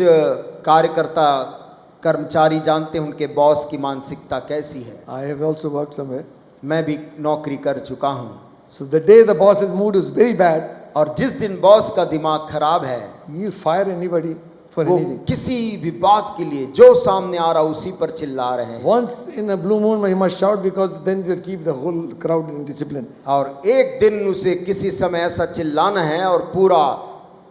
कार्यकर्ता कर्मचारी जानते हैं उनके बॉस की मानसिकता कैसी है। I have also worked somewhere. मैं भी नौकरी कर चुका हूँ। So the day the boss's mood is very bad, और जिस दिन बॉस का दिमाग खराब है he'll fire anybody for वो anything. किसी भी बात के लिए जो सामने आ रहा उसी पर चिल्ला रहे हैं। Once in a blue moon, he must shout because then you'll keep the whole crowd in discipline. और एक दिन उसे किसी समय ऐसा चिल्लाना है और पूरा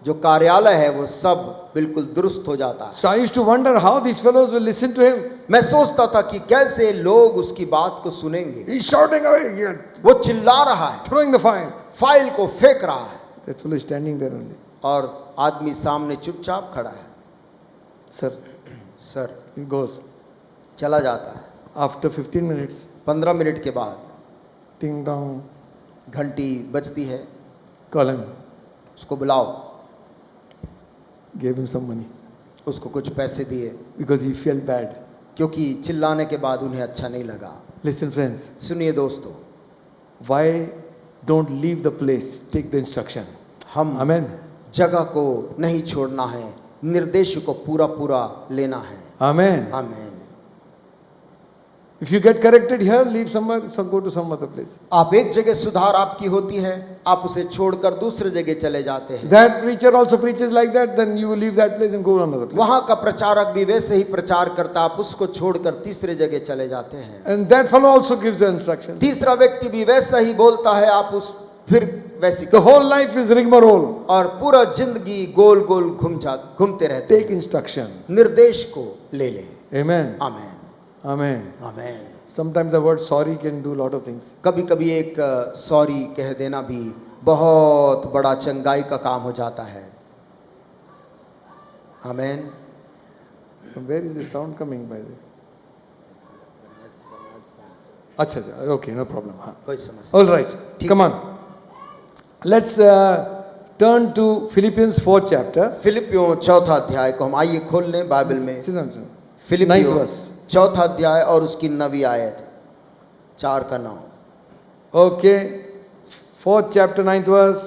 जो कार्यालय है वो सब बिल्कुल दुरुस्त हो जाता है। So I used to wonder how these fellows will listen to him. मैं सोचता था कि कैसे लोग उसकी बात को सुनेंगे। He's shouting away, वो चिल्ला रहा है, throwing the file. फाइल को फेंक रहा है That fellow is standing there only. और आदमी सामने चुपचाप खड़ा है। Sir, sir he goes. चला जाता है। After 15 minutes, 15 मिनट के बाद ding dong, घंटी बजती है, call him. उसको बुलाओ। Gave him some money उसको कुछ पैसे दिए because he felt bad. क्योंकि चिल्लाने के बाद उन्हें अच्छा नहीं लगा। Listen, friends, सुनिए दोस्तों, why don't leave the place? Take the instruction. हम Amen. जगह को नहीं छोड़ना है, निर्देश को पूरा पूरा लेना है। Amen. आमीन। If you get corrected here, leave somewhere, go to some other place. आप एक जगह सुधार आपकी होती है, आप उसे छोड़कर दूसरे जगह चले जाते हैं। That preacher also preaches like that, then you will leave that place and go to another place. वहाँ का प्रचारक भी वैसे ही प्रचार करता, आप उसको छोड़कर तीसरे जगह चले जाते हैं। And that fellow also gives the instruction. तीसरा व्यक्ति भी वैसा ही बोलता है, आप उस फिर वैसी The whole life is rigmarole. और पूरा जिंदगी गोल गोल घूमते रहते हैं। Take instruction. निर्देश को ले लें। Amen. आमीन। Amen. आमीन। Sometimes the word sorry can do a lot of things. कभी कभी एक सॉरी कह देना भी बहुत बड़ा चंगाई का काम हो जाता है। आमीन। Where is the sound coming by the way? अच्छा, okay, no problem. हाँ. कोई समस्या All right, come on. Let's turn to Philippians 4th chapter. फिलिपियों चौथा अध्याय को हम आइए खोल लें बाइबल में। Sit down, sit down. Ninth फिलिपियों verse. चौथा अध्याय और उसकी 9वीं आयत 4 का 9। Okay, 4th chapter, 9th verse.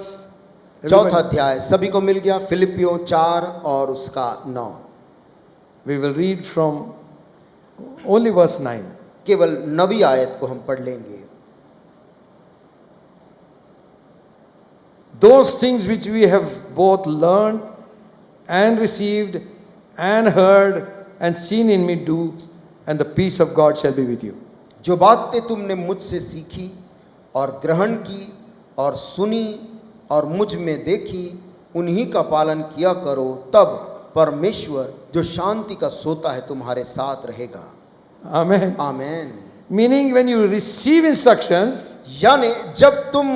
चौथा Everybody? अध्याय सभी को मिल गया। फिलिपियों 4 और उसका 9। We will read from only verse 9. केवल 9वीं आयत को हम पढ़ लेंगे। Those things which we have both learned and received and heard and seen in me do, and the peace of God shall be with you. जो बातें तुमने मुझसे सीखी और ग्रहण की और सुनी और मुझ में देखी, उन्हीं का पालन किया करो, तब परमेश्वर जो शांति का सोता है तुम्हारे साथ रहेगा। Amen. आमीन। Meaning, when you receive instructions, यानी जब तुम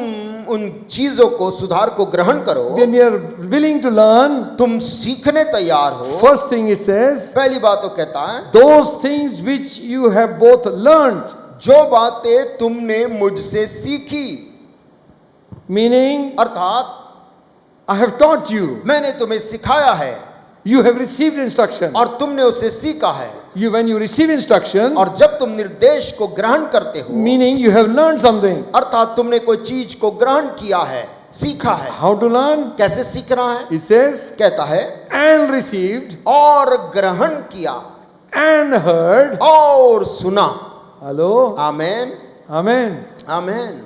उन चीजों को सुधार को ग्रहण करो, when you are willing to learn, तुम सीखने तैयार हो, first thing it says, पहली बात तो कहता है those things which you have both learned, जो बातें तुमने मुझसे सीखी, meaning अर्थात I have taught you, मैंने तुम्हें सिखाया है you have received instruction. और तुमने उसे सीखा है। When you receive instruction, और जब तुम निर्देश को ग्रहण करते हो, meaning you have learned something. अर्थात तुमने कोई चीज को ग्रहण किया है, सीखा है। How to learn? कैसे सीखना है? It says, कहता है and received और ग्रहण किया and heard. और सुना। Hello? आमीन। Amen. आमीन।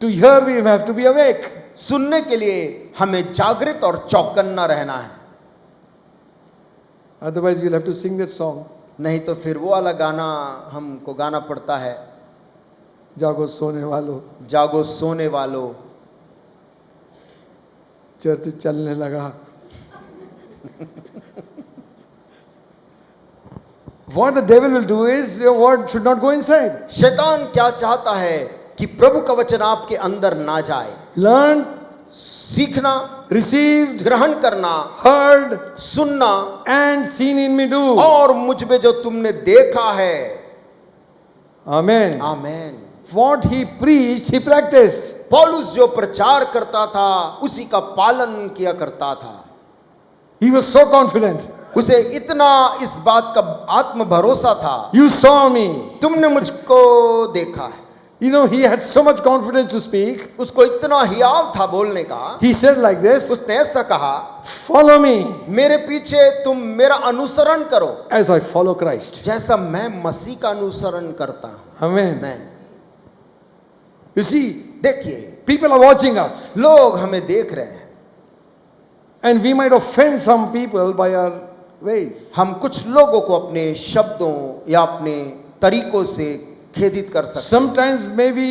To hear, we have to be awake. सुनने के लिए हमें जागृत और चौकन्ना रहना है, Otherwise, you'll have to sing that song. नहीं तो फिर वो वाला गाना हमको गाना पड़ता है, जागो सोने वालों, जागो सोने वालों, चर्च चलने लगा. What the devil will do is your word should not go inside. शैतान क्या चाहता है कि प्रभु का वचन आपके अंदर ना जाए। Learned, सीखना, received, ग्रहण करना, heard, सुनना and seen in me do. और मुझ में जो तुमने देखा है Amen. Amen. What he preached, he practiced. पौलुस जो प्रचार करता था उसी का पालन किया करता था। He was so confident. उसे इतना इस बात का आत्म भरोसा था। You saw me. तुमने मुझको देखा है। You know, he had so much confidence to speak. उसको इतना हियाव था बोलने का। He said like this, उसने ऐसा कहा, follow me मेरे पीछे तुम मेरा अनुसरण करो as I follow Christ. जैसा मैं मसीह का अनुसरण करता हूं। Amen. मैं You see, देखिए, people are watching us. लोग हमें देख रहे हैं। And we might offend some people by our ways. हम कुछ लोगों को अपने शब्दों या अपने तरीकों से खेदित कर सकते हैं। Sometimes maybe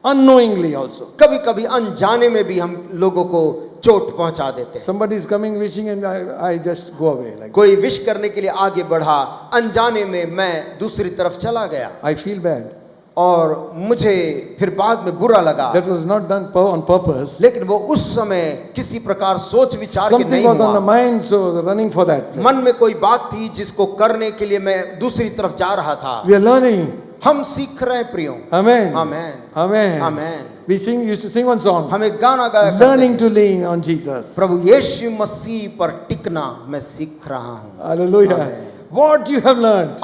unknowingly also. कभी कभी अनजाने में भी हम लोगों को चोट पहुंचा देते हैं। Somebody is coming wishing and I just go away like कोई विश करने के लिए आगे बढ़ा, अनजाने में मैं दूसरी तरफ चला गया I feel bad. और मुझे फिर बाद में बुरा लगा। That was not done on purpose. लेकिन वो उस समय किसी प्रकार सोच विचार के Something नहीं was on the हुआ। mind, so running for that. मन में कोई बात थी जिसको करने के लिए मैं दूसरी तरफ जा रहा था। We are learning. हम सीख रहे हैं प्रियो। Amen. Amen, Amen. Amen. We used to sing one song. हमें गाना गाया करते Learning थे। to lean on Jesus. प्रभु यीशु मसीह पर टिकना मैं सीख रहा हूँ। Hallelujah. Amen. What you have learned,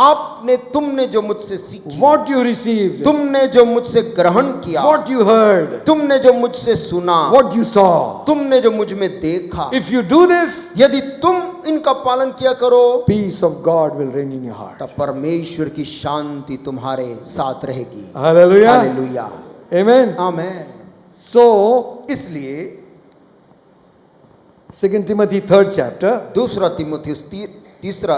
तुमने जो मुझसे सीखी, what you received, तुमने जो मुझसे ग्रहण किया, what you heard, तुमने जो मुझसे सुना, what you saw. तुमने जो मुझ में देखा, If you do this, यदि तुम इनका पालन किया करो, peace of God will reign in your heart. तब परमेश्वर की शांति तुम्हारे साथ रहेगी। Hallelujah. Hallelujah, Amen. आमेन। So, इसलिए 2 Timothy 3rd chapter, दूसरा तीमुथियुस तीसरा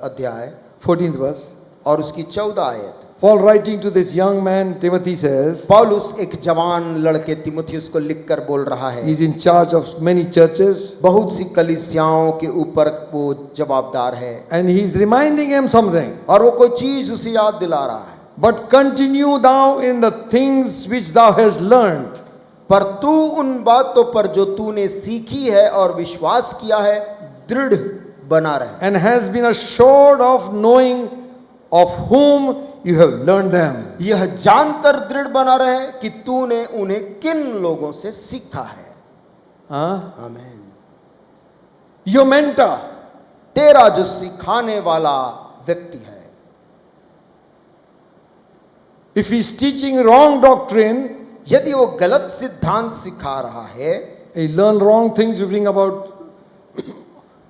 अध्याय 14th verse. और उसकी 14 आयत, Paul writing to this young man, Timothy says, पौलुस एक जवान लड़के तीमुथियुस को लिखकर बोल रहा है। he's in charge of many churches बहुत सी कलीसियाओं के ऊपर वो जवाबदार है and he's reminding him something. और वो कोई चीज उसे याद दिला रहा है। But continue thou in the things which thou hast learned. पर तू उन बातों पर जो तूने सीखी है और विश्वास किया है दृढ़ बना रहे। And has been assured of knowing of whom you have learned them. यह जानकर दृढ़ बना रहे कि तूने उन्हें किन लोगों से सीखा है। Huh? आमीन। Your mentor, तेरा जो सिखाने वाला व्यक्ति है, if he's teaching wrong doctrine, यदि वो गलत सिद्धांत सिखा रहा है, he learn wrong things, we bring about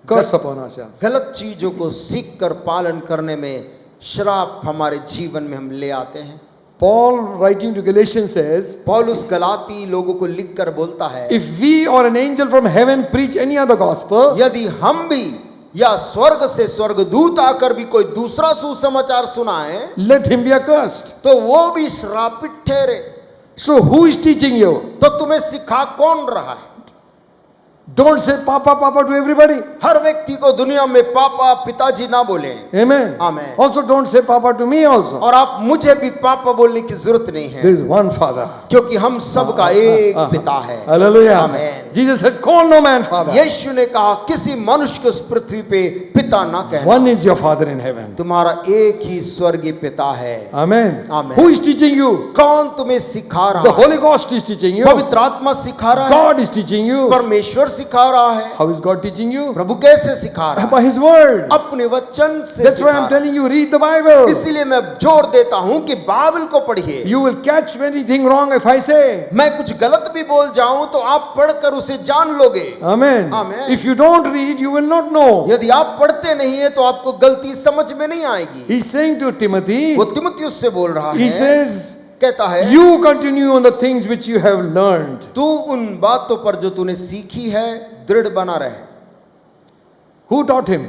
curse upon ourselves. गलत चीजों को सीख कर पालन करने में श्राप हमारे जीवन में हम ले आते हैं। Paul writing to Galatians says, पौलुस गलाती लोगों को लिखकर बोलता है, if we or an angel from heaven preach any other gospel, यदि हम भी या स्वर्ग से स्वर्गदूत आकर भी कोई दूसरा सुसमाचार सुनाए, let him be accursed. तो वो भी श्रापित ठहरे। So who is teaching you? तो तुम्हें सिखा कौन रहा है? Don't say papa, papa to everybody. हर व्यक्ति को दुनिया में पापा पिताजी ना बोले। Amen. Amen. Also don't say papa to me also. और आप मुझे भी पापा बोलने की जरूरत नहीं है, There is one father. क्योंकि हम सबका एक पिता है। Hallelujah. Amen. Jesus said, call no man father. यीशु ने कहा किसी मनुष्य को इस पृथ्वी पे पिता ना कहना। One is your father in heaven. तुम्हारा एक ही स्वर्गीय पिता है। Amen. Amen. Who is teaching you? कौन तुम्हें सिखा The रहा है? Holy Ghost is teaching you. पवित्र आत्मा सिखा रहा है, God is teaching you. परमेश्वर सिखा रहा है। How is God teaching you? प्रभु कैसे सिखा रहा है? By His word. अपने वचन से That's why सिखा I'm रहा है। telling you, read the Bible. इसीलिए मैं जोर देता हूं कि बाइबल को पढ़िए। You will catch anything wrong if I say. मैं कुछ गलत भी बोल जाऊं तो आप पढ़कर उसे जान लोगे। Amen. Amen. If you don't read, you will not know. यदि आप पढ़ते नहीं है तो आपको गलती समझ में नहीं आएगी। He's saying to Timothy, वो तीमुथियुस से बोल रहा he है, says, कहता है, you continue on the things which you have learned. तू उन बातों पर जो तूने सीखी है दृढ़ बना रहे। Who taught him?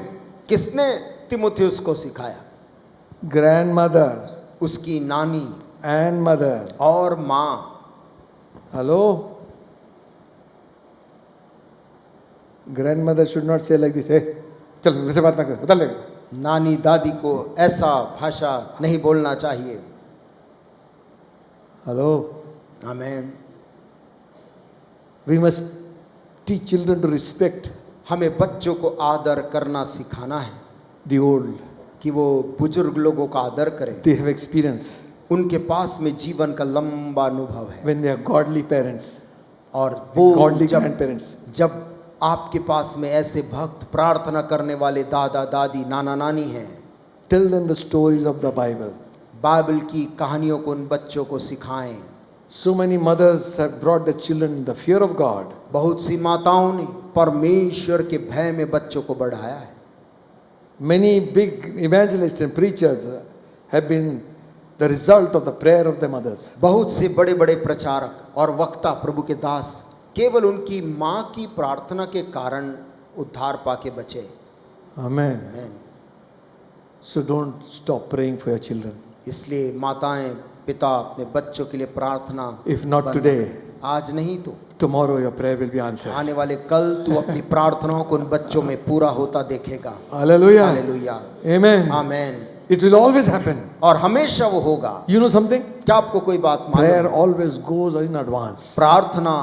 किसने तीमुथियुस को सिखाया? Grandmother उसकी नानी and mother. और माँ। Hello? Grandmother should not say like this, hey, चल मेरे से बात ना कर, उधर ले। नानी दादी को ऐसा भाषा नहीं बोलना चाहिए। Hello? Amen. We must teach children to respect हमें बच्चों को आदर करना सिखाना है। the old. कि वो बुजुर्ग लोगों का आदर करें। They have experience उनके पास में जीवन का लंबा अनुभव है when they are godly parents, और वो godly जब grandparents. जब आपके पास में ऐसे भक्त प्रार्थना करने वाले दादा दादी नाना नानी हैं, Tell them the stories of the Bible. Bible की कहानियों को उन बच्चों को सिखाएं। So many mothers have brought the children in the fear of God. बहुत सी माताओं ने परमेश्वर के भय में बच्चों को बढ़ाया है। Many big evangelists and preachers have been the result of the prayer of their mothers. बहुत से बड़े बड़े प्रचारक और वक्ता प्रभु के दास केवल उनकी माँ की प्रार्थना के कारण उद्धार पाके बचे। Amen. आमीन। So don't stop praying for your children. इसलिए माताएं पिता अपने बच्चों के लिए प्रार्थना If not बंद today, करें। आज नहीं तो tomorrow your prayer will be answered. आने वाले कल तू अपनी प्रार्थनाओं को उन बच्चों में पूरा होता देखेगा। Hallelujah. हालेलुया। Amen. आमीन। It will always happen. और हमेशा वो होगा। You know something? क्या आपको कोई बात Prayer मालूम है? always goes in advance. प्रार्थना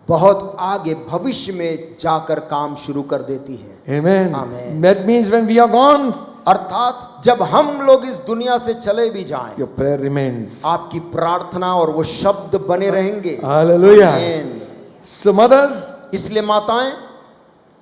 बहुत आगे भविष्य में जाकर काम शुरू कर देती है। Amen. Amen. That means when we are gone, अर्थात जब हम लोग इस दुनिया से चले भी जाएं, your prayer remains. आपकी प्रार्थना और वो शब्द बने रहेंगे। Hallelujah. आमीन। So mothers, इसलिए माताएं,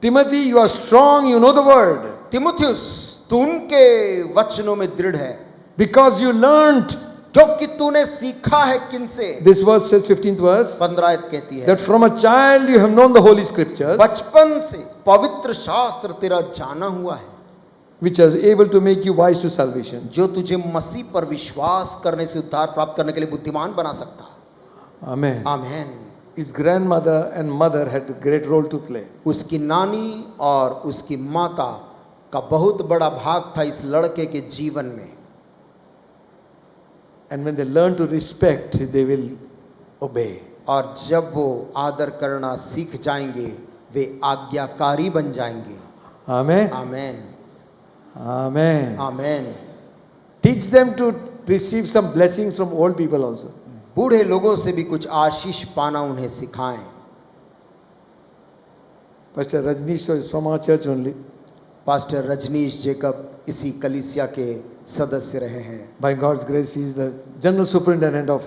Timothy, you are strong, you know the word. तिमुथियुस तू उनके वचनों में दृढ़ है Because you learned. क्योंकि तूने सीखा है किनसे। This verse says, 15th verse, 15 आयत कहती है that from a child you have known the Holy Scriptures, बचपन से पवित्र शास्त्र तेरा जाना हुआ है, which is able to make you wise to salvation. जो तुझे मसीह पर विश्वास करने से उद्धार प्राप्त करने के लिए बुद्धिमान बना सकता। Amen. आमीन। His grandmother and mother had a great role to play. उसकी नानी और उसकी माता का बहुत बड़ा भाग था इस लड़के के जीवन में। And when they learn to respect, they will obey. और जब वो आदर करना सीख जाएंगे वे आज्ञाकारी बन जाएंगे। Amen. आमीन। Amen. आमीन। Teach them to receive some blessings from old people also. बूढ़े लोगों से भी कुछ आशीष पाना उन्हें सिखाएं। Pastor Rajneesh is from our church only. Pastor Rajneesh Jacob इसी कलीसिया के सदस्य रहे हैं। By God's grace, he is the general superintendent of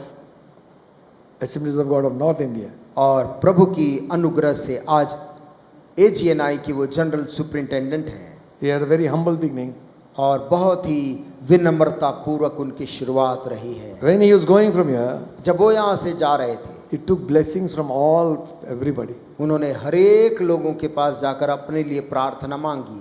Assemblies of God of North India. और प्रभु की अनुग्रह से आज AGNI की वो जनरल सुपरिंटेंडेंट हैं He had a very humble beginning. और बहुत ही विनम्रता पूर्वक उनकी शुरुआत रही है। When he was going from here, जब वो यहाँ से जा रहे थे he took blessings from everybody. उन्होंने हरेक लोगों के पास जाकर अपने लिए प्रार्थना मांगी।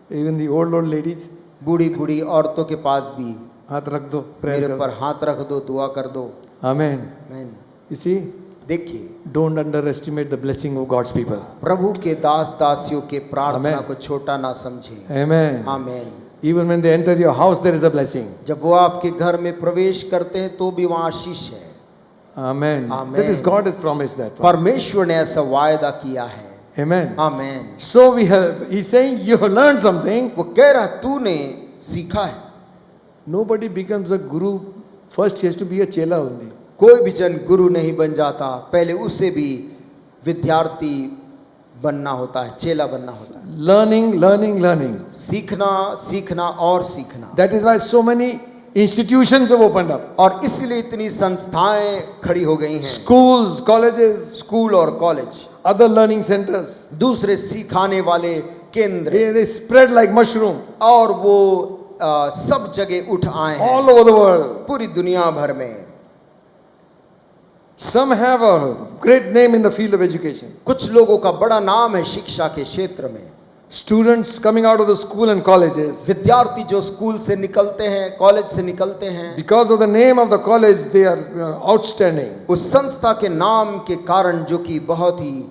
Even the old ladies, बूढ़ी बूढ़ी औरतों के पास भी हाथ रख दो, prayer मेरे करो. पर हाथ रख दो, दुआ कर दो। Amen. आमीन। You see, देखिए don't underestimate the blessing of God's people. प्रभु के दास दासियों के प्रार्थना Amen. को छोटा ना समझें। Amen. आमीन। Even when they enter your house, there is a blessing. जब वो आपके घर में प्रवेश करते हैं तो भी वहाँ आशीष है। Amen. Amen. That is, God has promised that. परमेश्वर ने ऐसा वायदा किया है। Amen. आमीन। So he's saying you have learned something. वो कह रहा है तूने सीखा है। Nobody becomes a guru. First he has to be a chela only. कोई भी जन गुरु नहीं बन जाता, पहले उसे भी विद्यार्थी बनना होता है, चेला बनना होता है। Learning. सीखना सीखना और सीखना। That is why so many institutions have opened up. और इसलिए इतनी संस्थाएं खड़ी हो गई हैं। Schools, colleges, स्कूल और कॉलेज, other learning centers. दूसरे सिखाने वाले केंद्र, They spread like mushroom और वो सब जगह उठ आए हैं all over the world. पूरी दुनिया भर में। Some have a great name in the field of education. कुछ लोगों का बड़ा नाम है शिक्षा के क्षेत्र में। Students coming out of the school and colleges, विद्यार्थी जो स्कूल से निकलते हैं, कॉलेज से निकलते हैं, because of the name of the college, they are outstanding. उस संस्था के नाम के कारण जो कि बहुत ही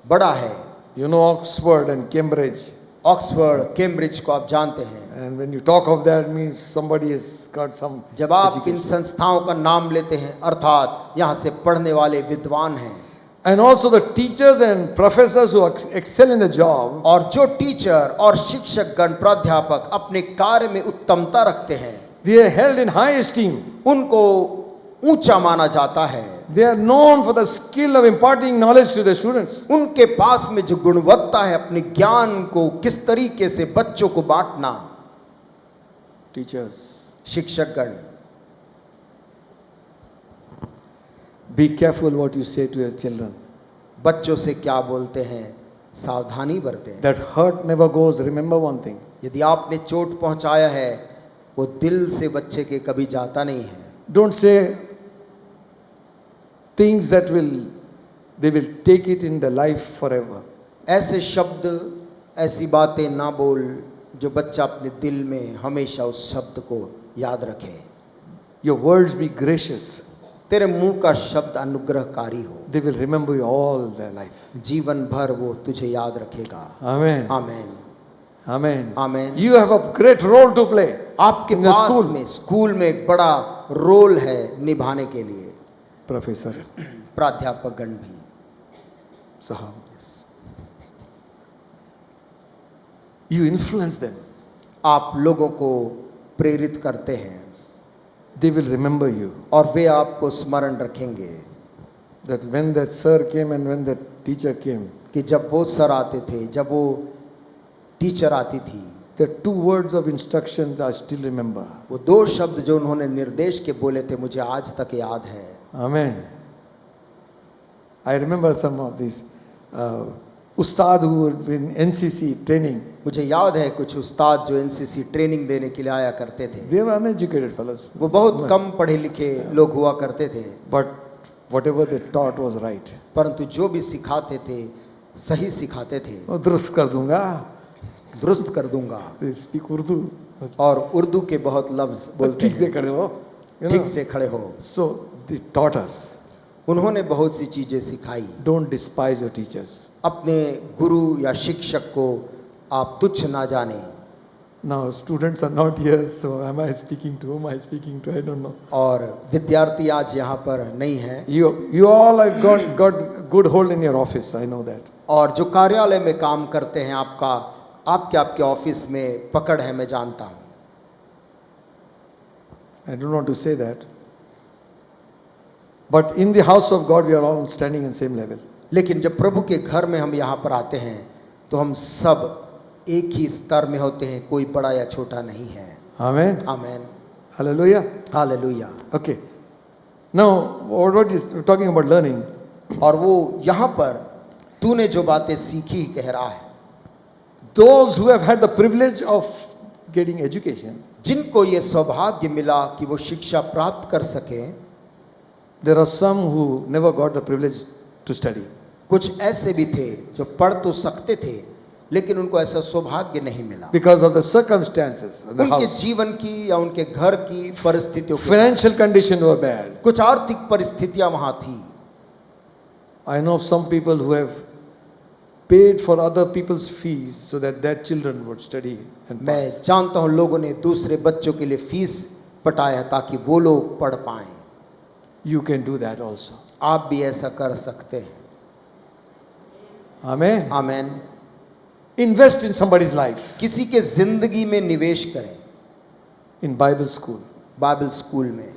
बड़ा है। You know Oxford and Cambridge. Oxford, Cambridge को आप जानते हैं। And when you talk of that, means somebody has got some जब आप इन education. संस्थाओं का नाम लेते हैं अर्थात यहाँ से पढ़ने वाले विद्वान हैं। And also the teachers and professors who excel in the job, और जो टीचर और शिक्षक गण प्राध्यापक अपने कार्य में उत्तमता रखते हैं, they are held in high esteem. उनको ऊंचा माना जाता है। They are known for the skill of imparting knowledge to the students. उनके पास में जो गुणवत्ता है अपने ज्ञान को किस तरीके से बच्चों को बांटना, teachers, शिक्षकगण, be careful what you say to your children. बच्चों से क्या बोलते हैं, सावधानी बरतें। That hurt never goes. Remember one thing. यदि आपने चोट पहुंचाया है, वो दिल से बच्चे के कभी जाता नहीं है। Don't say things that they will take it in their life forever. ऐसे शब्द, ऐसी बातें ना बोल जो बच्चा अपने दिल में हमेशा उस शब्द को याद रखे। Your words be gracious. तेरे मुंह का शब्द अनुग्रहकारी हो, They will remember you all their life. जीवन भर वो तुझे याद रखेगा। Amen. Amen, Amen. Amen. You have a great role to play. आपके in the पास school. में स्कूल में एक बड़ा रोल है निभाने के लिए। Professor प्राध्यापक गण भी, Sahab. You influence them. आप लोगों को प्रेरित करते हैं They will remember you. और वे आपको स्मरण रखेंगे That when that sir came and when that teacher came, कि जब वो सर आते थे, जब वो टीचर आती थी, the 2 words of instructions I still remember. वो 2 शब्द जो उन्होंने निर्देश के बोले थे मुझे आज तक याद है। Amen. I remember some of these ustad who were in NCC training. मुझे याद है कुछ उस्ताद जो एनसीसी ट्रेनिंग देने के लिए आया करते थे। They were uneducated fellows. वो बहुत कम पढ़े लिखे लोग हुआ करते थे, But whatever they taught was right. परंतु जो भी सिखाते थे सही सिखाते थे। वो दुरुस्त कर दूंगा. दुरुस्त कर दूंगा। They speak Urdu. और उर्दू के बहुत लफ्ज बोलते ठीक से हैं। खड़े हो. You ठीक know. से खड़े हो। So they taught us. उन्होंने बहुत सी चीजें सिखाई। Don't despise your teachers. अपने गुरु या शिक्षक को आप तुच्छ ना जाने। Now students are not here, so am I speaking to whom I speaking to? I don't know. और विद्यार्थी आज यहाँ पर नहीं है। You all have got good hold in your office. I know that. और जो कार्यालय में काम करते हैं आपके ऑफिस में पकड़ है, मैं जानता हूँ। I don't want to say that. But in the house of God, we are all standing in same level. लेकिन जब प्रभु के घर में हम यहाँ पर आते हैं तो हम सब एक ही स्तर में होते हैं, कोई बड़ा या छोटा नहीं है। Amen. Amen, Hallelujah. Hallelujah. Okay. Now, what is talking about learning? और वो यहाँ पर तूने जो बातें सीखी कह रहा है। Those who have had the privilege of getting education, जिनको ये सौभाग्य मिला कि वो शिक्षा प्राप्त कर सके, there are some who never got the privilege to study. कुछ ऐसे भी थे जो पढ़ तो सकते थे लेकिन उनको ऐसा सौभाग्य नहीं मिला Because of the circumstances of the उनके house. जीवन की या उनके घर की परिस्थितियों के Financial condition were bad. कुछ आर्थिक परिस्थितियां वहां थी। I know some people who have paid for other people's fees so that their children would study and मैं pass. जानता हूं लोगों ने दूसरे बच्चों के लिए फीस पटाया ताकि वो लोग पढ़ पाएं। You can do that also. आप भी ऐसा कर सकते हैं। Amen. Amen. Invest in somebody's life. किसी के जिंदगी में निवेश करें। In Bible school, Bible school में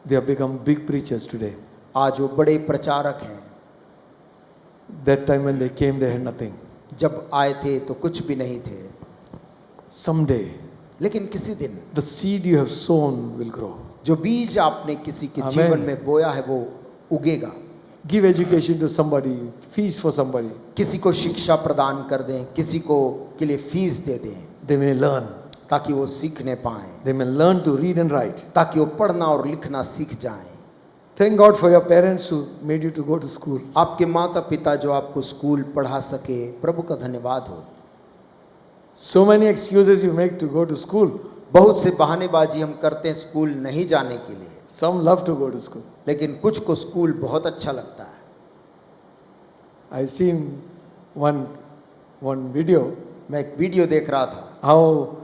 they have become big preachers today. आज वो बड़े प्रचारक हैं। That time when they came, they had nothing. जब आए थे तो कुछ भी नहीं थे, Someday, लेकिन किसी दिन the seed you have sown will grow. जो बीज आपने किसी के Amen. जीवन में बोया है वो उगेगा। Give education to somebody, fees for somebody. किसी को शिक्षा प्रदान कर दें, किसी को के लिए फीस दे दें They may learn. ताकि वो सीखने पाएं, They may learn to read and write. ताकि वो पढ़ना और लिखना सीख जाएं। Thank God for your parents who made you to go to school. आपके माता पिता जो आपको स्कूल पढ़ा सके, प्रभु का धन्यवाद हो। So many excuses you make to go to school. बहुत से बहानेबाजी हम करते हैं स्कूल नहीं जाने के लिए, Some love to go to school. लेकिन कुछ को स्कूल बहुत अच्छा लगता है। I seen one video मैं एक वीडियो देख रहा था how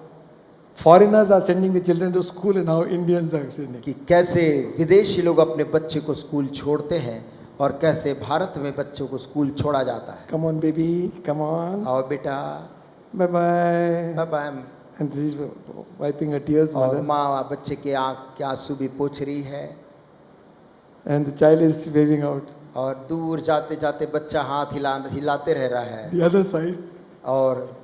foreigners are sending the children to school and how Indians are sending. कि कैसे विदेशी लोग अपने बच्चे को स्कूल छोड़ते हैं और कैसे भारत में बच्चों को स्कूल छोड़ा जाता है। Come on, baby, come on. आओ बेटा, Bye bye. Bye bye. And she's wiping her tears, और mother. माँ बच्चे के आँख के आंसू भी पोंछ रही है And the child is waving out. और दूर जाते जाते बच्चा हाथ हिलाते रह रहा है। The other side. और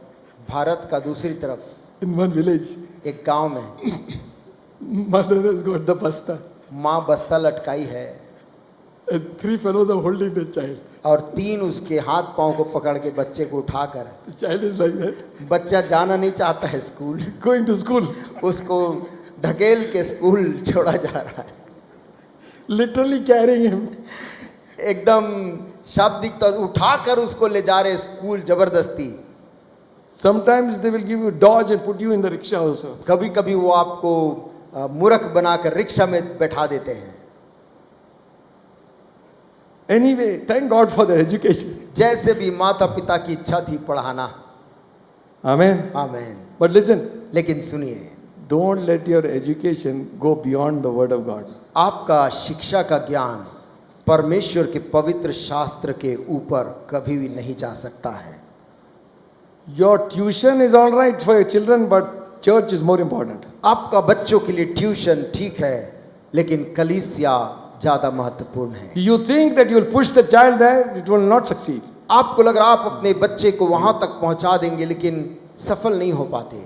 भारत का दूसरी तरफ In one village, एक गांव में mother has got the basta. माँ बस्ता लटकाई है And 3 fellows are holding the child. और 3 उसके हाथ पांव को पकड़ के बच्चे को उठाकर, The child is like that, बच्चा जाना नहीं चाहता है स्कूल, going to school. उसको ढकेल के स्कूल छोड़ा जा रहा है, Literally carrying him. एकदम शाब्दिक तो उठाकर उसको ले जा रहे स्कूल जबरदस्ती। Sometimes they will give you dodge and put you in the rickshaw also. कभी कभी वो आपको मूर्ख बनाकर रिक्शा में बैठा देते हैं। Anyway, thank God for their education. जैसे भी माता पिता की इच्छा थी पढ़ाना। Amen. आमीन। But listen, लेकिन सुनिए, don't let your education go beyond the word of God. आपका शिक्षा का ज्ञान परमेश्वर के पवित्र शास्त्र के ऊपर कभी भी नहीं जा सकता है। Your tuition is all right for your children, but church is more important. आपका बच्चों के लिए ट्यूशन ठीक है, लेकिन कलीसिया ज्यादा महत्वपूर्ण है। You think that you will push the child there, it will not succeed. आपको लग रहा आप अपने बच्चे को वहां तक पहुंचा देंगे, लेकिन सफल नहीं हो पाते।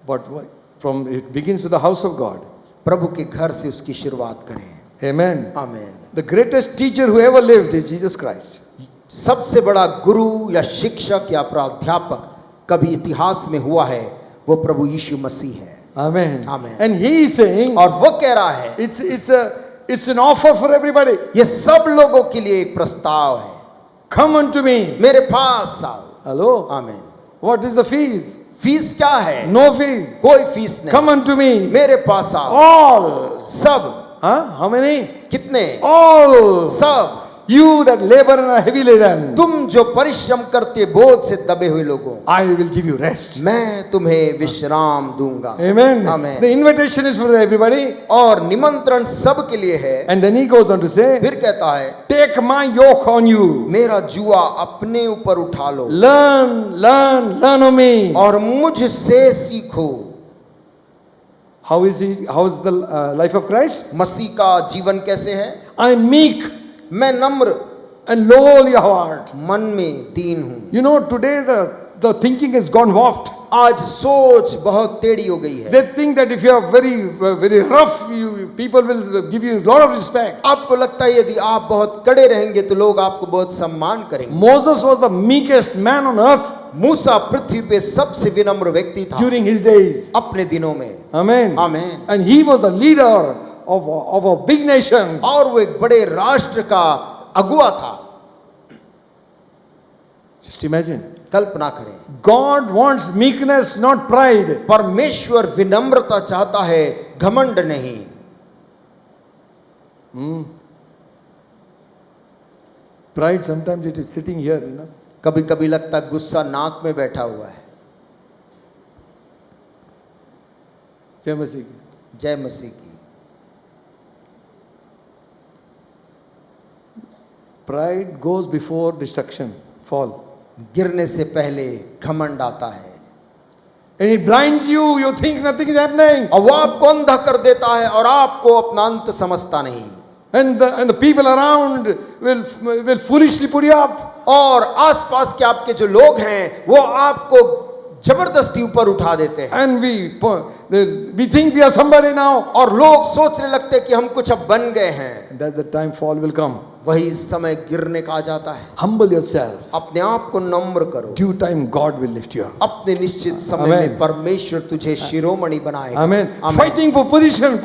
But why? From it begins with the house of God. प्रभु के घर से उसकी शुरुआत करें। Amen. आमीन। The greatest teacher who ever lived is Jesus Christ. सबसे बड़ा गुरु या शिक्षक या प्राध्यापक कभी इतिहास में हुआ है, वो प्रभु यीशु मसीह है। Amen. Amen. And he is saying, और वो कह रहा है, it's an offer for everybody. ये सब लोगों के लिए एक प्रस्ताव है, Come unto me. मेरे पास आओ। Hello. आमीन। What is the fees? Fees क्या है? No fees. कोई फीस नहीं। Come unto me. मेरे पास आओ। All. सब। Huh? How many? कितने? All. सब। You that labor and are heavy laden, तुम जो परिश्रम करते बोझ से दबे हुए लोगों, I will give you rest. मैं तुम्हें विश्राम दूंगा। Amen. Amen. The invitation is for everybody. और निमंत्रण सब के लिए है। And then he goes on to say, फिर कहता है, take my yoke on you. मेरा जुआ अपने ऊपर उठा लो Learn of me. और मुझसे सीखो। How is the life of Christ? मसीह का जीवन कैसे है? I am meek मैं नम्र and lowly of heart. मन में दीन हूँ। You know, today the thinking has gone warped. आज सोच बहुत टेढ़ी हो गई है। They think that if you are very rough, people will give you a lot of respect. आपको लगता है यदि आप बहुत कड़े रहेंगे तो लोग आपको बहुत सम्मान करेंगे। Moses was the meekest man on earth मूसा पृथ्वी पे सबसे विनम्र व्यक्ति था during his days. अपने दिनों में। Amen. आमीन। And he was the leader of a big nation. और वो एक बड़े राष्ट्र का अगुआ था। Just imagine. कल्पना करें, God wants meekness, not pride. परमेश्वर विनम्रता चाहता है, घमंड नहीं। Pride, sometimes it is sitting here, you know. कभी कभी लगता गुस्सा नाक में बैठा हुआ है। जय मसीह की। जय मसीह की। Pride goes before destruction, fall. गिरने से पहले घमंड आता है। And it blinds you, you think nothing is happening. और वो आपको अंधा कर देता है और आपको अपना अंत समझता नहीं। And the people around will foolishly put you up. और आसपास के आपके जो लोग हैं वो आपको जबरदस्ती ऊपर उठा देते हैं। And we think we are somebody now. और लोग सोचने लगते हैं कि हम कुछ अब बन गए हैं। And that's the time fall will come. वही समय गिरने का आ जाता है। Humble yourself. अपने आप को नम्र करो। Due time God will lift you up. अपने निश्चित समय Amen. में परमेश्वर तुझे शिरोमणि बनाएगा। Amen. Amen. Fighting for position.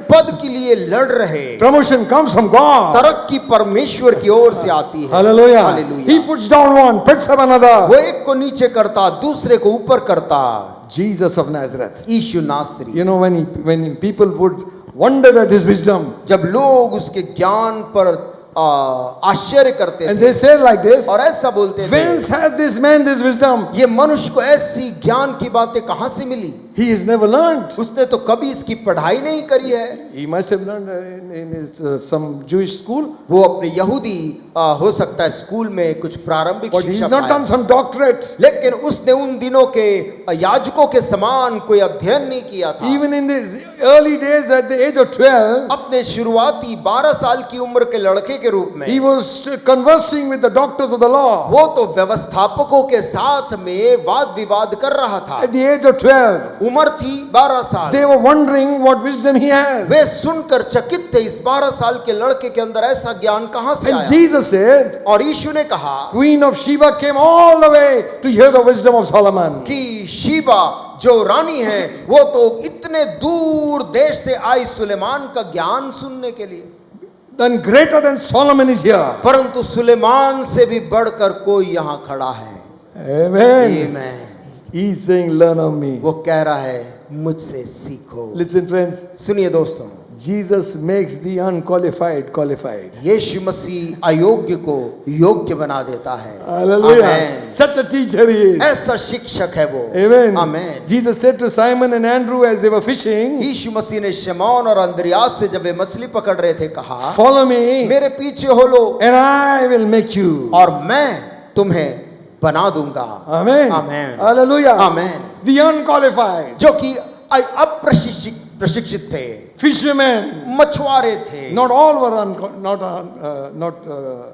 पद के लिए लड़ रहे। Promotion comes from God. तरक्की परमेश्वर की ओर से आती है। Hallelujah. Hallelujah. He puts down one, picks up another. वो एक को नीचे करता, दूसरे को ऊपर करता। Jesus of Nazareth. यीशु नासरी। You know, when people would wonder at his wisdom, जब लोग उसके ज्ञान पर आश्चर्य करते and थे they say like this, और ऐसा बोलते थे, whence hath this man this wisdom? ये मनुष्य को ऐसी ज्ञान की बातें कहां से मिली? He has never learned. उसने तो कभी इसकी पढ़ाई नहीं करी है। He must have learned in his some Jewish school. वो अपने यहूदी हो सकता है स्कूल में कुछ प्रारंभिक But he's शिक्षा not पाए, done some doctorate. लेकिन उसने उन दिनों के याजकों के समान कोई अध्ययन नहीं किया था। Even in the early days, at the age of 12, अपने शुरुआती 12 साल की उम्र के लड़के के रूप में he was conversing with the doctors of the law. वो तो व्यवस्थापकों के साथ में वाद विवाद कर रहा था। At the age of 12, उम्र थी 12 साल। they were wondering what wisdom he has. वे सुनकर चकित थे, इस 12 साल के लड़के के अंदर ऐसा ज्ञान कहां से And आया। Jesus said, और यीशु ने कहा Queen of Sheba came all the way to hear the wisdom of Solomon. कि शीबा जो रानी है वो तो इतने दूर देश से आई सुलेमान का ज्ञान सुनने के लिए, Then greater than Solomon is here. परंतु सुलेमान से भी बढ़कर कोई यहाँ खड़ा है। Amen. आमीन। He's saying, learn of me. वो कह रहा है मुझसे सीखो। Listen, friends. सुनिए दोस्तों, Jesus makes the unqualified qualified. यीशु मसीह अयोग्य को योग्य बना देता है। Hallelujah. आमीन। Such a teacher he is. ऐसा शिक्षक है वो। Amen. आमीन। Jesus said to Simon and Andrew as they were fishing, यीशु मसीह ने शमौन और अंद्रियास से जब वे मछली पकड़ रहे थे कहा, follow me मेरे पीछे हो लो and I will make you. और मैं तुम्हें बना दूंगा। Amen. आमीन। Hallelujah. आमीन। The unqualified. जो कि अप्रशिक्षित थे, Fishermen. मछुआरे थे, Not all were not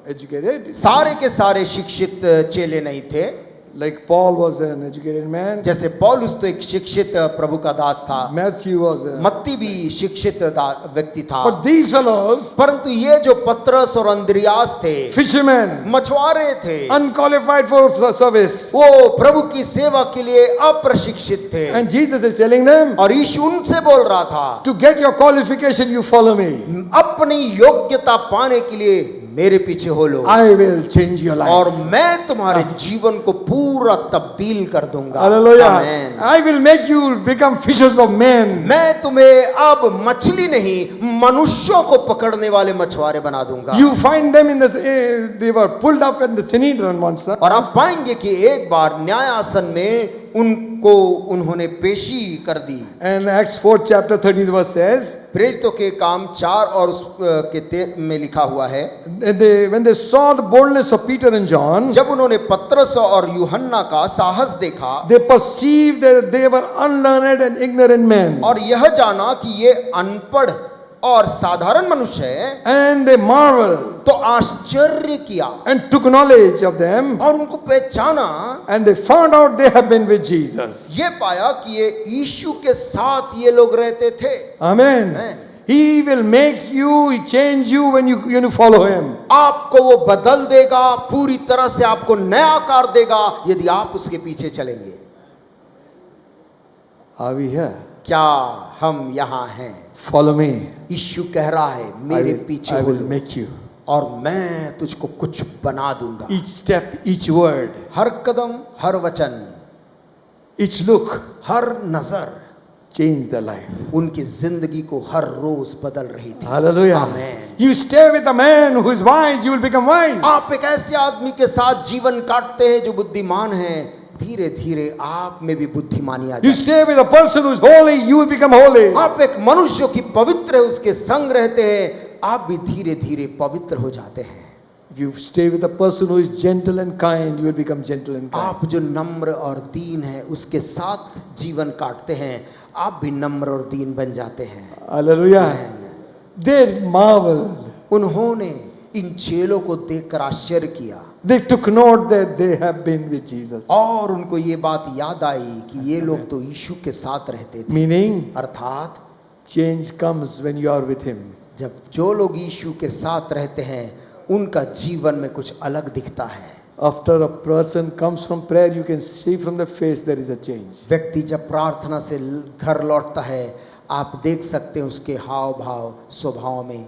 educated. सारे के सारे शिक्षित चेले नहीं थे। Like Paul was an educated man. जैसे पौलुस तो एक शिक्षित प्रभु का दास था, Matthew was a. मत्ती भी शिक्षित व्यक्ति था, But these fellows, परंतु ये जो पतरस और अंद्रियास थे, fishermen, मछुआरे थे, unqualified for service. वो प्रभु की सेवा के लिए अप्रशिक्षित थे। And Jesus is telling them, और यीशु उनसे बोल रहा था, to get your qualification, you follow me. अपनी योग्यता पाने के लिए मेरे पीछे हो लो I will change your life. और मैं तुम्हारे जीवन को पूरा तब्दील कर दूंगा। Hallelujah. आमीन। I will make you become fishers of men. मैं तुम्हें अब मछली नहीं मनुष्यों को पकड़ने वाले मछुआरे बना दूंगा। You find them in the, they were pulled up in the Sanhedrin once. और आप पाएंगे कि एक बार न्यायासन में उनको उन्होंने पेशी कर दी। And Acts 4 chapter 30 verse says, प्रेरितों के काम 4 और उस के में लिखा हुआ है, when they saw the boldness of Peter and John, जब उन्होंने पतरस और यूहन्ना का साहस देखा they perceived that they were unlearned and ignorant men. और यह जाना कि ये अनपढ़ और साधारण मनुष्य है, And they marveled तो आश्चर्य किया and took knowledge of them. और उनको पहचाना। And they found out they have been with Jesus. ये पाया कि ये यीशु के साथ ये लोग रहते थे। Amen. Amen. He will make you, change you when you follow him. आपको वो बदल देगा, पूरी तरह से आपको नया आकार देगा यदि आप उसके पीछे चलेंगे। Are we here? क्या हम यहाँ हैं? Follow me. यीशु कह रहा है मेरे पीछे I हो will लो make you. और मैं तुझको कुछ बना दूंगा। Each step, each word, हर कदम, हर वचन, each look, हर नजर change their life. उनकी जिंदगी को हर रोज बदल रही थी। Hallelujah. Amen. You stay with a man who is wise, you will become wise. आप एक ऐसे आदमी के साथ जीवन काटते हैं जो बुद्धिमान है, धीरे धीरे आप में भी बुद्धिमानी आ You जाती stay with a person who is holy, you will become holy. है। आप एक मनुष्य की पवित्र है उसके संग रहते हैं, आप भी धीरे धीरे पवित्र हो जाते हैं। If you stay with a person who is gentle and kind, you will become gentle and kind. आप जो नम्र और दीन है उसके साथ जीवन काटते हैं, आप भी नम्र और दीन बन जाते हैं। Hallelujah. Amen. They marveled. उन्होंने इन चेलों को देखकर आश्चर्य किया They took note that they have been with Jesus. और उनको ये बात याद आई कि ये लोग तो यीशु के साथ रहते थे। Meaning, अर्थात change comes when you are with him. जब जो लोग यीशु के साथ रहते हैं उनका जीवन में कुछ अलग दिखता है। After a person comes from prayer, you can see from the face there is a change. व्यक्ति जब प्रार्थना से घर लौटता है, आप देख सकते हैं उसके हाव भाव स्वभाव में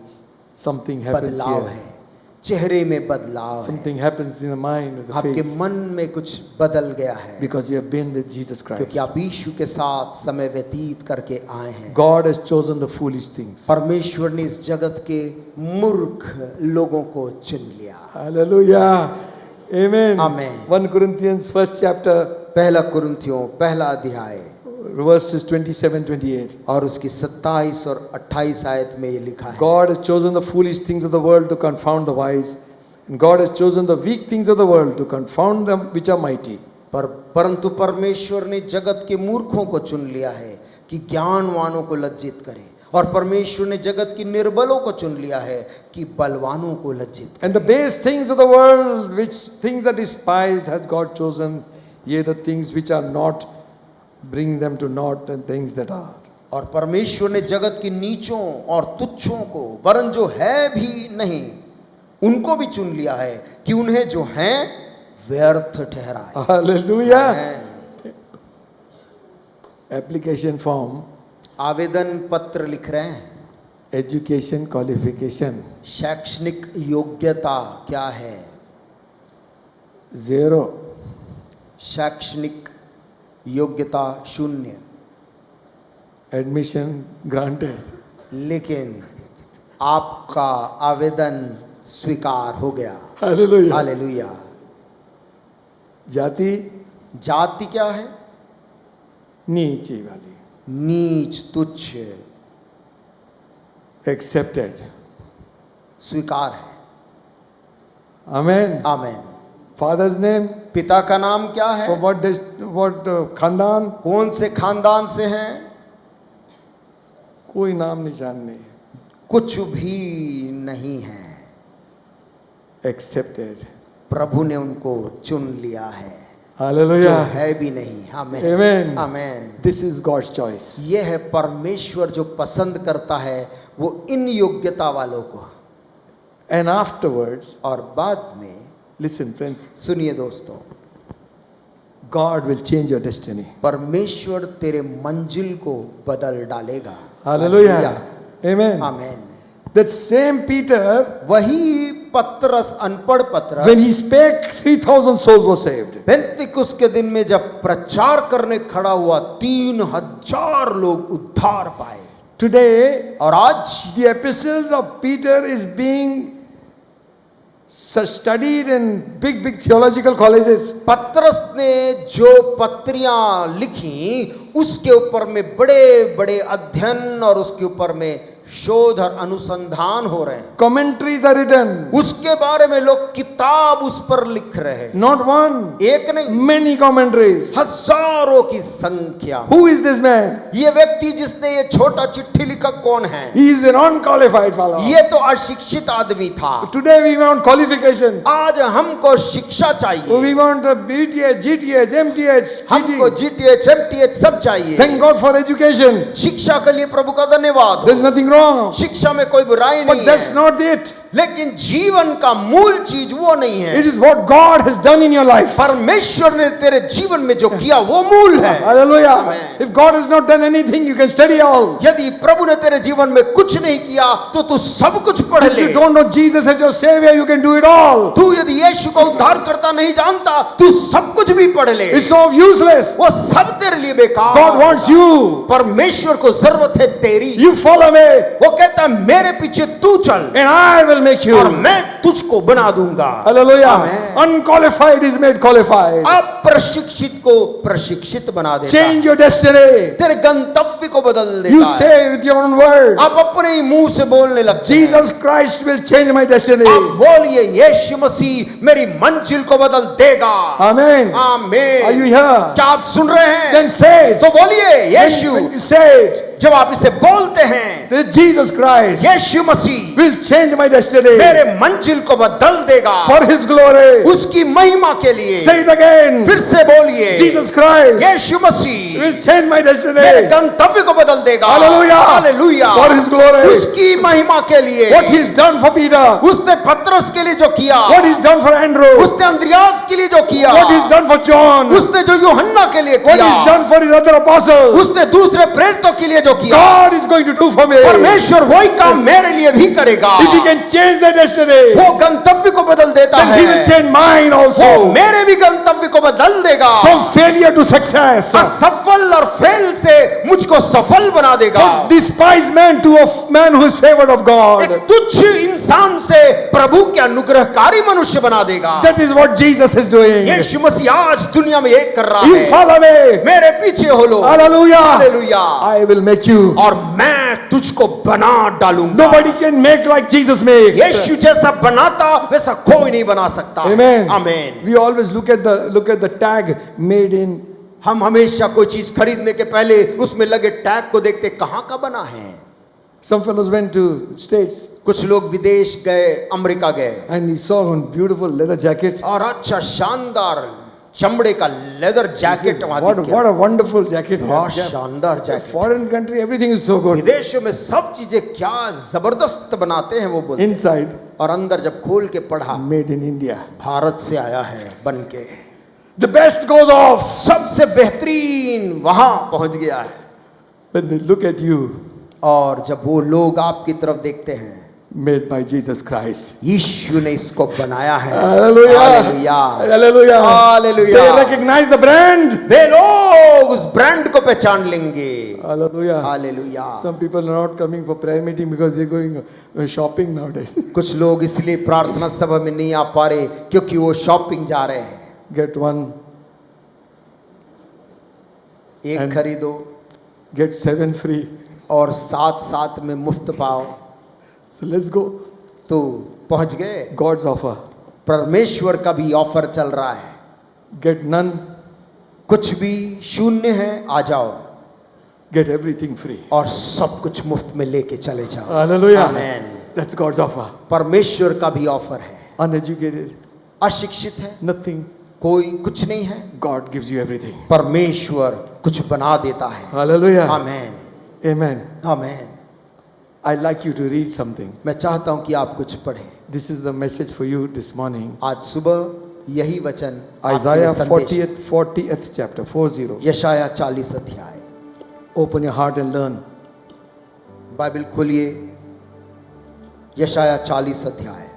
Something happens बदलाव here. है, चेहरे में बदलाव है, Something happens in the mind of the आपके face. मन में कुछ बदल गया है Because you have been with Jesus Christ. क्योंकि आप यीशु के साथ समय व्यतीत करके आए हैं। God has chosen the foolish things. परमेश्वर ने इस जगत के मूर्ख लोगों को चुन लिया। Hallelujah. Amen. Amen. 1 Corinthians first chapter, पहला कुरिन्थियों पहला अध्याय verses 27-28. और उसकी 27 और 28 आयत में ये लिखा है, God has chosen the foolish things of the world to confound the wise, And God has chosen the weak things of the world to confound them which are mighty. परंतु परमेश्वर ने जगत के मूर्खों को चुन लिया है कि ज्ञानवानों को लज्जित करे, और परमेश्वर ने जगत की निर्बलों को चुन लिया है कि बलवानों को लज्जित करे। And the base things of the world, which things are despised, has God chosen, yea, the things which are not, bring them to naught, and things that are. और परमेश्वर ने जगत की नीचों और तुच्छों को, वरन जो है भी नहीं, उनको भी चुन लिया है कि उन्हें जो हैं व्यर्थ ठहराए। Hallelujah. Amen. Application form, आवेदन पत्र लिख रहे हैं। education qualification, शैक्षणिक योग्यता क्या है? 0. शैक्षणिक योग्यता 0। Admission granted. लेकिन आपका आवेदन स्वीकार हो गया। Hallelujah. हालेलुया। जाति जाति क्या है? नीचे वाली. नीच, तुच्छ, Accepted. स्वीकार है। Amen. आमेन। Father's name, पिता का नाम क्या है? for what खानदान? कौन से खानदान से हैं? कोई नाम निशान नहीं. कुछ भी नहीं है। Accepted. प्रभु ने उनको चुन लिया है, जो Hallelujah. है भी नहीं। आमेन। Amen. Amen. This is God's choice. यह है परमेश्वर जो पसंद करता है वो इन योग्यता वालों को। And afterwards, और बाद में listen friends, सुनिए दोस्तों, God will change your destiny. परमेश्वर तेरे मंजिल को बदल डालेगा। Hallelujah. Amen. Amen. That same Peter, वही पतरस, अनपढ़ पतरस, when he spake, 3,000 souls were saved. पेंतिकुस्त के दिन में जब प्रचार करने खड़ा हुआ 3,000 लोग उद्धार पाए। Today, और आज the epistles of Peter is being studied in big theological colleges. पतरस ने जो पत्रियां लिखी उसके ऊपर में बड़े बड़े अध्ययन और उसके ऊपर में शोध और अनुसंधान हो रहे हैं। Commentaries are written. उसके बारे में लोग किताब उस पर लिख रहे हैं। Not one, एक नहीं, many commentaries. हजारों की संख्या। Who is this man? ये व्यक्ति जिसने ये छोटा चिट्ठी लिखा कौन है? He is an unqualified fellow. ये तो अशिक्षित आदमी था। Today we want qualification. आज हमको शिक्षा चाहिए। We want a BTH, GTH, MTH, हमको PT. GTH, MTH सब चाहिए। Thank God for education. शिक्षा के लिए प्रभु का धन्यवाद। There's nothing wrong. शिक्षा में कोई बुराई But नहीं that's है, not it. लेकिन जीवन का मूल चीज वो नहीं है। It is what God has done in your life. परमेश्वर ने तेरे जीवन में जो किया वो मूल है। Hallelujah. Amen. If God has not done anything, you can study all. यदि प्रभु ने तेरे जीवन में कुछ नहीं किया तो तू सब कुछ पढ़ If ले। you don't know Jesus as your Savior, you can do it all. तू यदि यीशु को उद्धार करता नहीं जानता तू सब कुछ भी पढ़ ले। It's so useless. वो सब तेरे लिए बेकार। God wants you. परमेश्वर को जरूरत है तेरी। You follow me, वो कहता है मेरे पीछे तू चल and I will make you. और मैं तुझको बना दूंगा। Hallelujah. Amen. Unqualified is made qualified. अप्रशिक्षित को प्रशिक्षित बना देता है। Change your destiny. तेरे गंतव्य को बदल देता You है। say with your own words, आप अपने ही मुंह से बोलने लगते हैं। Jesus Christ will change my destiny. आप बोलिए यीशु मसीह मेरी मंजिल को बदल देगा। Amen. आमीन। Are you here? क्या आप सुन रहे हैं? Then say it. तो बोलिए यीशु। When you say it, जब आप इसे बोलते हैं that Jesus Christ Yeshu Masih will change my destiny मेरे मंजिल को बदल देगा for His glory. उसकी महिमा के लिए। Say it again. फिर से बोलिए Jesus Christ Yeshu Masih will change my मेरे destiny. गंतव्य को बदल देगा। Hallelujah. Hallelujah. For His glory. उसकी महिमा के लिए। What He's done for Peter, उसने पतरस के लिए जो किया, what He's done for Andrew, उसने अंद्रियास के लिए जो किया, what He's done for John, उसने जो यूहन्ना के लिए what किया, He's done for His other apostles, उसने दूसरे प्रेरितों के लिए जो किया, God is going to do for me. परमेश्वर वही काम मेरे लिए भी करेगा। If He can change the destiny, वो गंतव्य को बदल देता then है। He will change mine वो also. मेरे भी गंतव्य को बदल देगा। From failure to success, असफल और फेल से मुझको सफल बना देगा। from despised man to a man who is favored of God. एक तुच्छ इंसान से प्रभु के अनुग्रहकारी मनुष्य बना देगा। That is what Jesus is doing. यीशु मसीह आज दुनिया में एक कर रहा You है। follow me. मेरे पीछे हो लो। Hallelujah. Hallelujah. I will make make you. और मैं तुझको बना डालूंगा। Nobody can make like Jesus makes. यीशु जैसा बनाता वैसा कोई नहीं बना सकता। Amen. आमीन। We always look at the tag made in. हम हमेशा कोई चीज खरीदने के पहले उसमें लगे टैग को देखते कहाँ का बना है। Some fellows went to States कुछ लोग विदेश गए, अमेरिका गए, and he saw one beautiful leather jacket. और अच्छा शानदार चमड़े का लेदर जैकेट वहां दिख गया। What a wonderful jacket. बहुत शानदार jacket. Foreign country, everything is so good. विदेशों में सब चीजें क्या जबरदस्त बनाते हैं वो बोलते हैं। Inside, और अंदर जब खोल के पढ़ा, made in India. भारत से आया है बन के। The best goes off सबसे बेहतरीन वहां पहुंच गया है। when they look at you, और जब वो लोग आपकी तरफ देखते हैं, made by Jesus Christ. यीशु ने इसको बनाया है। Hallelujah. Hallelujah. Hallelujah. Hallelujah. They recognize the brand. वे लोग उस ब्रांड को पहचान लेंगे। Hallelujah. Hallelujah. Some people are not coming for prayer meeting because they're going shopping nowadays. कुछ लोग इसलिए प्रार्थना सभा में नहीं आ पा रहे क्योंकि वो शॉपिंग जा रहे हैं। Get one, एक And- खरीदो get 7 free. और साथ साथ में मुफ्त पाओ। So let's go. तो पहुंच गए। God's offer. परमेश्वर का भी ऑफर चल रहा है। Get none, कुछ भी शून्य है, आ जाओ get everything free. और सब कुछ मुफ्त में लेके चले जाओ। Hallelujah. Amen. That's God's offer. परमेश्वर का भी ऑफर है। Uneducated, अशिक्षित है, nothing. कोई कुछ नहीं है, God gives you everything. परमेश्वर कुछ बना देता है। Hallelujah. Amen. Amen. Amen. I'd like you to read something. मैं चाहता हूं कि आप कुछ पढ़ें। This is the message for you this morning. आज सुबह यही वचन आपके लिए Isaiah संदेश। 40th chapter, 40. यशाया 40 अध्याय। Open your heart and learn. Bible खोलिए, यशाया 40 अध्याय।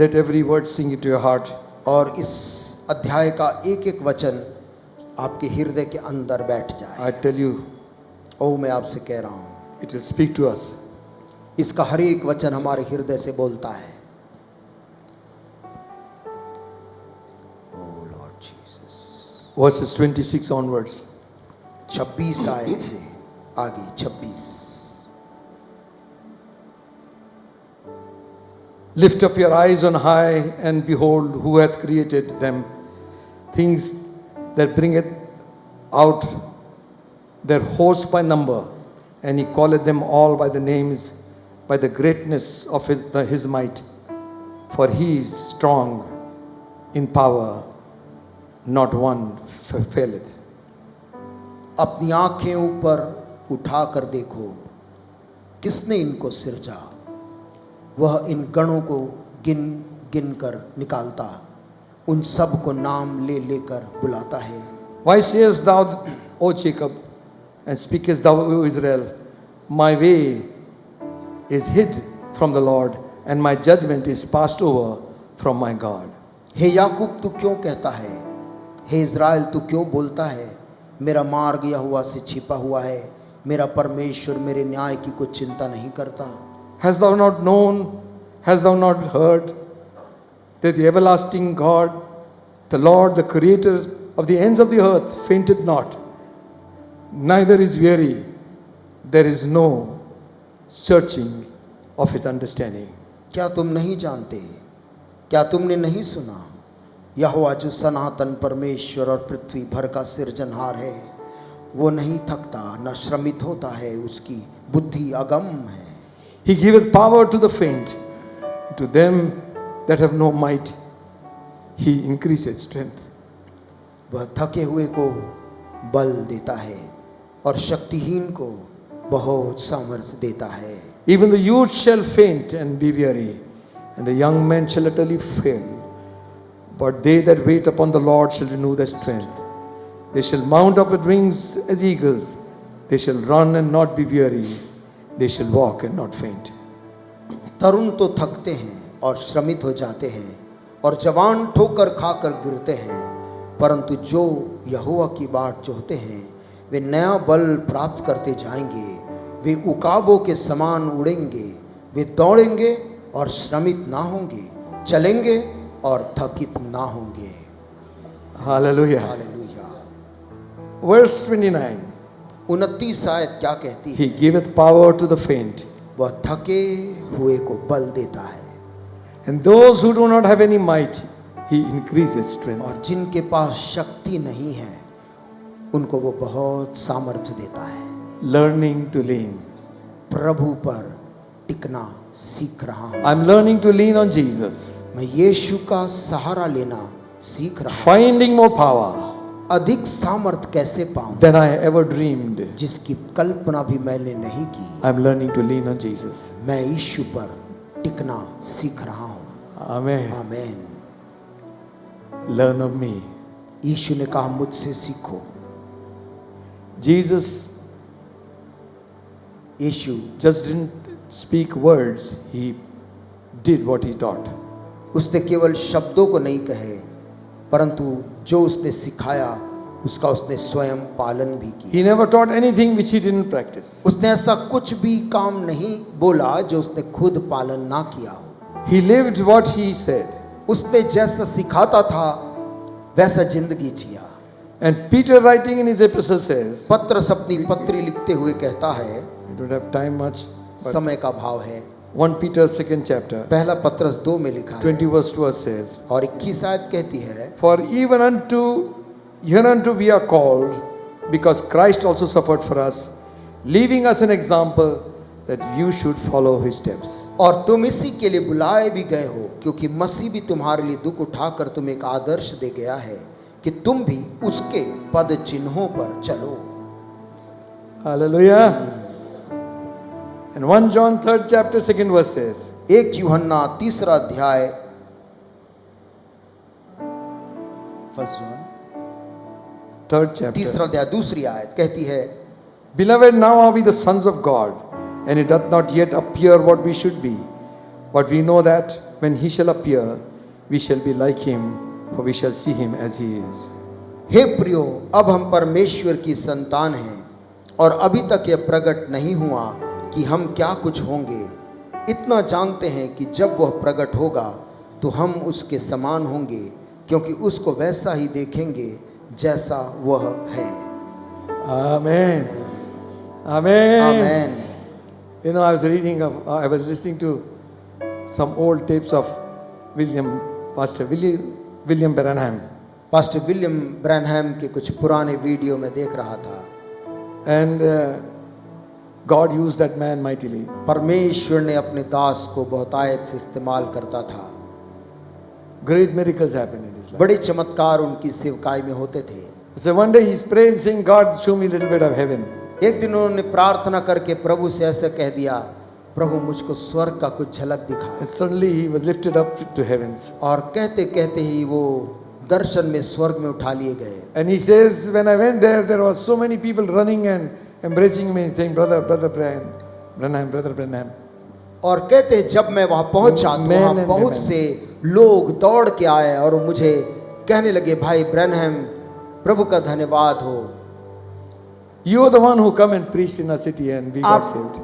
Let every word sink into your heart. और इस अध्याय का एक एक वचन आपके हृदय के अंदर बैठ जाए। I tell you, ओ मैं आपसे कह रहा हूं, it will speak to us. इसका हर एक वचन हमारे हृदय से बोलता है। ओ लॉर्ड जीसस। Verses 26 onwards. 26 आयत से आगे 26। Lift up your eyes on high and behold who hath created them, things that bringeth out their host by number, and he calleth them all by the names, by the greatness of his might. For he is strong in power, not one faileth. अपनी आंखें ऊपर उठाकर देखो, किसने इनको सिरजा। वह इन गणों को गिन गिन कर निकालता, उन सब को नाम ले लेकर बुलाता है। Why sayest thou, O Jacob, and speakest thou, O Israel, my way is hid from the Lord, and my judgment is passed over from my God. हे याकूब तू क्यों कहता है, हे इज़राइल तू क्यों बोलता है, मेरा मार्ग यहोवा से छिपा हुआ है, मेरा परमेश्वर मेरे न्याय की कुछ चिंता नहीं करता। Hast thou not known, hast thou not heard, that the everlasting God, the Lord, the creator of the ends of the earth, fainteth not, neither is weary, there is no searching of his understanding. क्या तुम नहीं जानते, क्या तुमने नहीं सुना, यहोवा जो सनातन परमेश्वर और पृथ्वी भर का सृजनहार है, वो नहीं थकता न श्रमित होता है, उसकी बुद्धि अगम है। He giveth power to the faint, to them that have no might, he increaseth strength. वह थके हुए को बल देता है और शक्तिहीन को बहुत सामर्थ्य देता है। Even the youth shall faint and be weary, and the young men shall utterly fail. But they that wait upon the Lord shall renew their strength. They shall mount up with wings as eagles. They shall run and not be weary. They shall walk and not faint. तरुण तो थकते हैं और श्रमित हो जाते हैं, और जवान ठोकर खाकर गिरते हैं, परंतु जो यहोवा की बाट चाहते हैं वे नया बल प्राप्त करते जाएंगे। वे उकाबों के समान उड़ेंगे, वे दौड़ेंगे और श्रमित ना होंगे, चलेंगे और थकित ना होंगे। Hallelujah. हालेलुया। Verse 29. 29 आयत क्या कहती है? He giveth power to the faint. वह थके हुए को बल देता है, And those who do not have any might, He increases strength. और जिनके पास शक्ति नहीं है उनको वो बहुत सामर्थ्य देता है। Learning to lean. प्रभु पर टिकना सीख रहा हूँ। I'm learning to lean on Jesus. मैं यीशु का सहारा लेना सीख रहा हूँ। Finding more power अधिक सामर्थ कैसे पाऊं than I ever dreamed. जिसकी कल्पना भी मैंने नहीं की। I'm learning to lean on Jesus. मैं यीशु पर टिकना सीख रहा हूँ। Amen. आमीन। Learn of me. यीशु ने कहा मुझसे सीखो। Jesus Yeshu just didn't speak words, He did what He taught. उसने केवल शब्दों को नहीं कहे, परंतु जो उसने सिखाया उसका उसने स्वयं पालन भी किया। He never taught anything which He didn't practice. उसने ऐसा कुछ भी काम नहीं बोला जो उसने खुद पालन ना किया हो। He lived what He said. उसने जैसा सिखाता था वैसा जिंदगी जिया। And Peter, writing in his epistle, says, पत्रस अपनी पत्री लिखते हुए कहता है, we don't have time much, but समय का भाव है। 1 Peter 2nd chapter, पहला पत्रस 2 में लिखा है 20 verse 2 says, और 21 आयत कहती है, For even hereunto we are called, because Christ also suffered for us, leaving us an example that you should follow His steps. और तुम इसी के लिए बुलाए भी गए हो, क्योंकि मसीह भी तुम्हारे लिए दुख उठाकर तुम्हें एक आदर्श दे गया है कि तुम भी उसके पद चिन्हों पर चलो। Hallelujah. And 1 John 3rd chapter 2nd verse says, 1 यूहन्ना 3रा अध्याय 1 जॉन 3rd chapter, 3रा अध्याय 2री आयत कहती है, Beloved, now are we the sons of God, and it doth not yet appear what we should be. But we know that when He shall appear, we shall be like Him, for we shall see Him as He is. हे प्रियो, अब हम परमेश्वर की संतान हैं और अभी तक यह प्रकट नहीं हुआ कि हम क्या कुछ होंगे। इतना जानते हैं कि जब वह प्रकट होगा तो हम उसके समान होंगे, क्योंकि उसको वैसा ही देखेंगे जैसा वह है। Amen. Amen. Amen. You know, I was listening to some old tapes of Pastor William Branham. Pastor William Branham के कुछ पुराने वीडियो में देख रहा था। And God used that man mightily. परमेश्वर ने अपने दास को बहुतायत से इस्तेमाल करता था। Great miracles happened in his life. बड़े चमत्कार उनकी सेवकाई में होते थे। So one day he's praying, saying, God, show me a little bit of heaven. एक दिन उन्होंने प्रार्थना करके प्रभु से ऐसे कह दिया, प्रभु मुझको स्वर्ग का कुछ झलक दिखा। And suddenly he was lifted up to heavens. और कहते कहते ही वो दर्शन में स्वर्ग में उठा लिए गए। And he says, when I went there, there were so many people running and embracing me, saying, Brother Branham. और कहते जब मैं वहाँ पहुँचा तो Men वहाँ and बहुत women. से लोग दौड़ के आए और मुझे कहने लगे, भाई ब्रैनहम, प्रभु का धन्यवाद हो। You are the one who come and preached in our city and we got saved.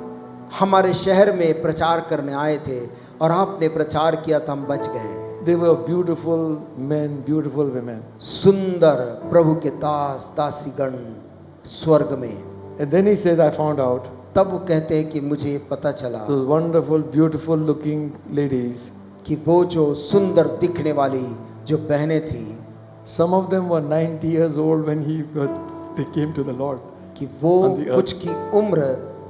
हमारे शहर में प्रचार करने आए थे और आपने प्रचार किया तो हम बच गए। They were beautiful men, beautiful women. सुंदर प्रभु के दास दासीगण स्वर्ग में। And then he says, I found out तब वो कहते हैं कि मुझे पता चला those wonderful, beautiful looking ladies, कि वो जो सुंदर दिखने वाली जो बहनें थी, some of them were 90 years old when they came to the Lord. कि वो On the earth. कुछ की उम्र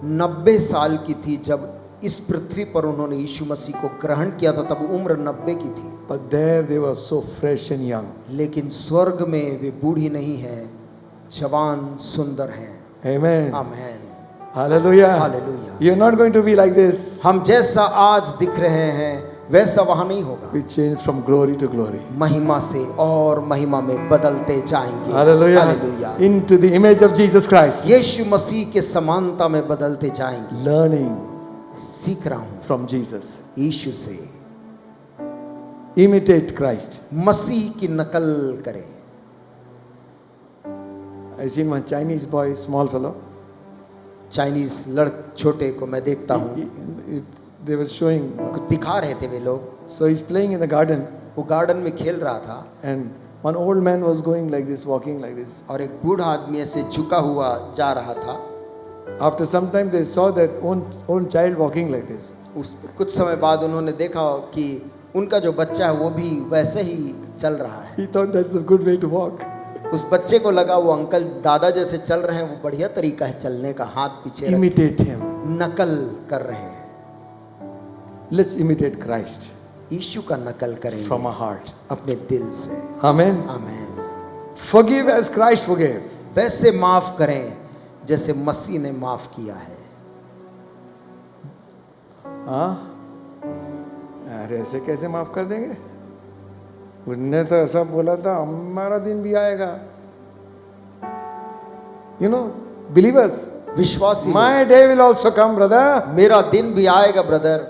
90 साल की थी जब इस पृथ्वी पर उन्होंने यीशु मसीह को ग्रहण किया था, तब उम्र 90 की थी। But there they were so fresh and young. लेकिन स्वर्ग में वे बूढ़ी नहीं है, जवान सुंदर हैं। Amen. Amen. Hallelujah. Hallelujah. You're not going to be like this. हम जैसा आज दिख रहे हैं वैसा वहां नहीं होगा। We change from glory to glory. महिमा से और महिमा में बदलते जाएंगे। Hallelujah. Hallelujah. Into the image of Jesus Christ. यीशु मसीह के समानता में बदलते जाएंगे। Learning सीख रहा हूं from Jesus. यीशु से। Imitate Christ. मसीह की नकल करें। I seen one Chinese boy, small fellow. Chinese छोटे को मैं देखता हूँ, They were showing. कुछ दिखा रहे थे वे लोग। So he's playing in the garden, वो गार्डन में खेल रहा था and One old man was going like this, walking like this. और एक बूढ़ा आदमी ऐसे झुका हुआ जा रहा था. After some time, they saw their own child walking like this. कुछ समय बाद उन्होंने देखा कि उनका जो बच्चा है वो भी वैसे ही चल रहा है. He thought that's a good way to walk. उस बच्चे को लगा वो अंकल दादा जैसे चल रहे हैं, वो बढ़िया तरीका है चलने का, हाथ पीछे रख, Imitate him. नकल कर रहे हैं. Let's imitate Christ यीशु का नकल करेंगे from our heart. अपने दिल से. Amen. आमीन. Forgive as Christ forgave. वैसे माफ करें जैसे मसीह ने माफ किया है. हाँ, अरे ऐसे कैसे माफ कर देंगे? उनने तो ऐसा बोला था हमारा दिन भी आएगा. You know, believers, विश्वासी, my day will also come, brother. मेरा दिन भी आएगा brother.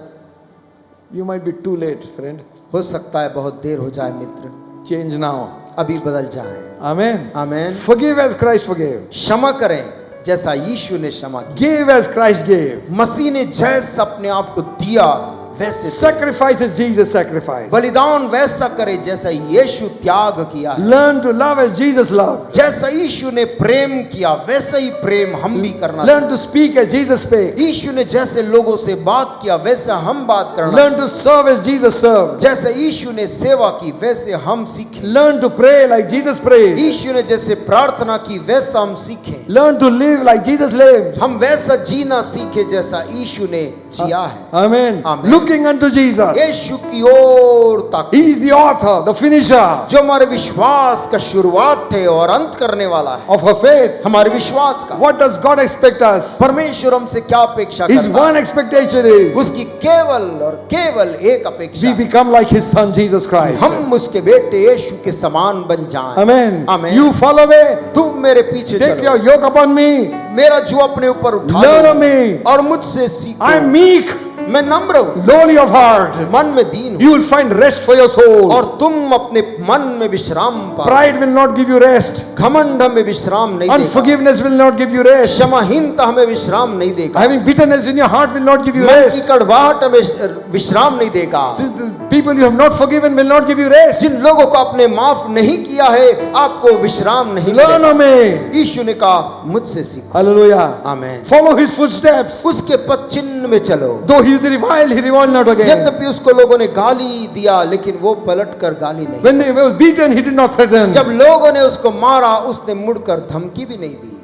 You might be too late, friend. हो सकता है बहुत देर हो जाए मित्र. Change now. अभी बदल जाए. Amen. आमीन. Forgive as Christ forgave. क्षमा करें जैसा यीशु ने क्षमा किया. Give as Christ gave. मसीह ने जैसा अपने आप को दिया वैसे Sacrifice as Jesus sacrificed. बलिदान वैसा करे जैसा यीशु त्याग किया है. Learn to love as Jesus loved. जैसा यीशु ने प्रेम किया वैसा ही प्रेम हम भी करना. Learn to speak as Jesus spake. यीशु ने जैसे लोगों से बात किया वैसा हम बात करना. Learn to serve as Jesus served. जैसे यीशु ने सेवा की वैसे हम सीखें. Learn to pray like Jesus prayed. यीशु ने जैसे प्रार्थना की वैसा हम सीखें. Learn to live like Jesus lived. हम वैसा जीना सीखे जैसा यीशु ने जिया है. Amen. Amen. Looking unto Jesus. यीशु की ओर ताकि He is the author, the finisher जो हमारे विश्वास का शुरुआत है और अंत करने वाला है. of our faith. हमारे विश्वास का. What does God expect us? परमेश्वर हमसे क्या अपेक्षा His करता one है? expectation is उसकी केवल और केवल एक अपेक्षा we है. become like His Son Jesus Christ. हम उसके बेटे यीशु के समान बन जाएं. Amen. Amen. You follow me. तुम मेरे पीछे Take चलो. your yoke upon me. मेरा जो अपने ऊपर उठा Learn लो of me. और मुझसे सीखो. I am meek, मैं नम्र हूँ, lowly of heart. मन में दीन हूँ, You will find rest for your soul. और तुम अपने मन में विश्राम पाओ. Pride will not give you rest. घमंड हमें विश्राम नहीं देगा. Unforgiveness will not give you rest. क्षमाहीनता हमें विश्राम नहीं देगा. Having bitterness in your heart will not give you मन की rest. कड़वाहट हमें विश्राम नहीं देगा. The people you have not forgiven will not give you rest. जिन लोगों को आपने माफ नहीं किया है आपको विश्राम नहीं Learn मिलेगा. of me. यीशु ने कहा मुझसे सीखो. Hallelujah. आमीन. Follow His footsteps. उसके पद चिन्ह में चलो. Though He is reviled, He reviled not again. यद्यपि उसको लोगों ने गाली दिया लेकिन वो पलट कर गाली नहीं. When they were beaten, He did not threaten. जब लोगों ने उसको मारा उसने मुड़कर धमकी भी नहीं दी.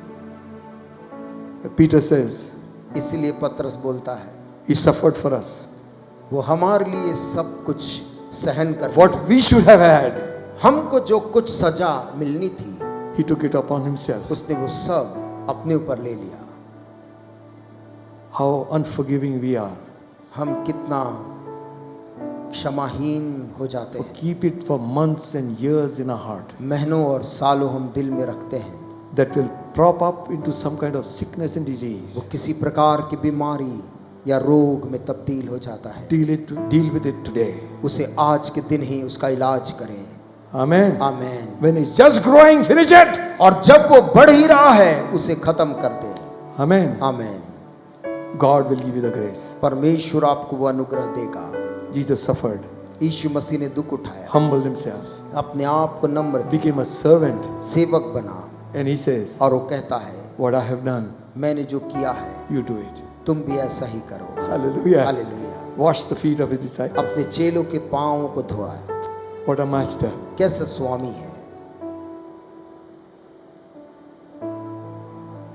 Peter says, इसीलिए पतरस बोलता है He suffered for us. वो हमारे लिए सब कुछ सहन कर. What we should have had, हमको जो कुछ सजा मिलनी थी He took it upon Himself. उसने वो सब अपने ऊपर ले लिया. How unforgiving we are. हम कितना क्षमाहीन हो जाते हैं. Keep it for months and years in our heart. महीनों और सालों हम दिल में रखते हैं. That will prop up into some kind of sickness and disease. वो किसी प्रकार की बीमारी या रोग में तब्दील हो जाता है. Deal with it today. उसे आज के दिन ही उसका इलाज करें. Amen. आमीन. When it's just growing, finish it. और जब वो बढ़ ही रहा है उसे खत्म कर दे. Amen. आमीन. God will give you the grace. परमेश्वर आपको वो अनुग्रह देगा. Jesus suffered, यीशु मसीह ने दुख उठाया, humbled Himself, अपने आप को नम्र किया, became a servant, सेवक बना. and He says, और वो कहता है what I have done, मैंने जो किया है you do it. तुम भी ऐसा ही करो. Hallelujah. Hallelujah. Wash the feet of His disciples. अपने चेलों के पांवों को धोया. What a master. कैसा स्वामी है.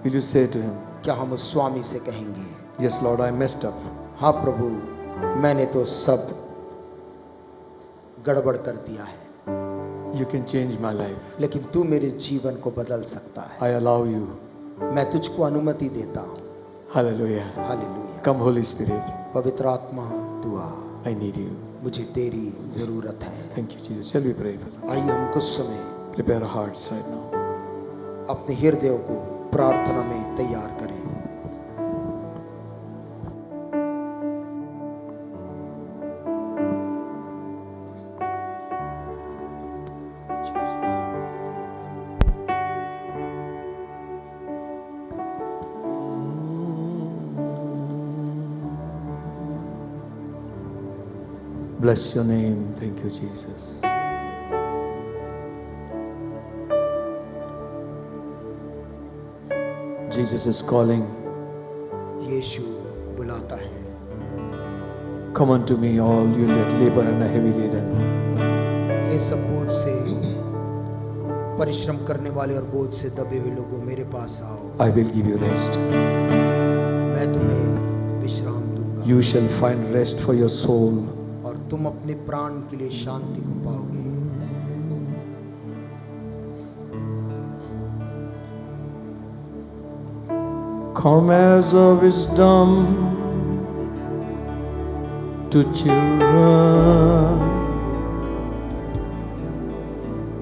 Will you say to Him, क्या हम उस स्वामी से कहेंगे yes Lord, I messed up. हाँ प्रभु मैंने तो सब गड़बड़ कर दिया है, You can change my life. लेकिन तू मेरे जीवन को बदल सकता है. I allow you. मैं तुझको अनुमति देता हूँ. Hallelujah. Hallelujah. Come Holy Spirit. पवित्र आत्मा तू आ. I need you. मुझे तेरी जरूरत है. Thank you Jesus. Shall we pray for them? आइए हम कुछ समय Prepare our hearts right now. अपने हृदयों को प्रार्थना में तैयार करें. Bless your name. Thank you, Jesus. Jesus is calling, यीशु बुलाता है, come unto me, all you that labor and are heavy laden. हे सब बोझ से परिश्रम करने वाले और बोझ से दबे हुए लोगों, मेरे पास आओ, I will give you rest. मैं तुम्हें विश्राम दूंगा। You shall find rest for your soul. और तुम अपने प्राण के लिए शांति को पाओगे। Come as a wisdom to children.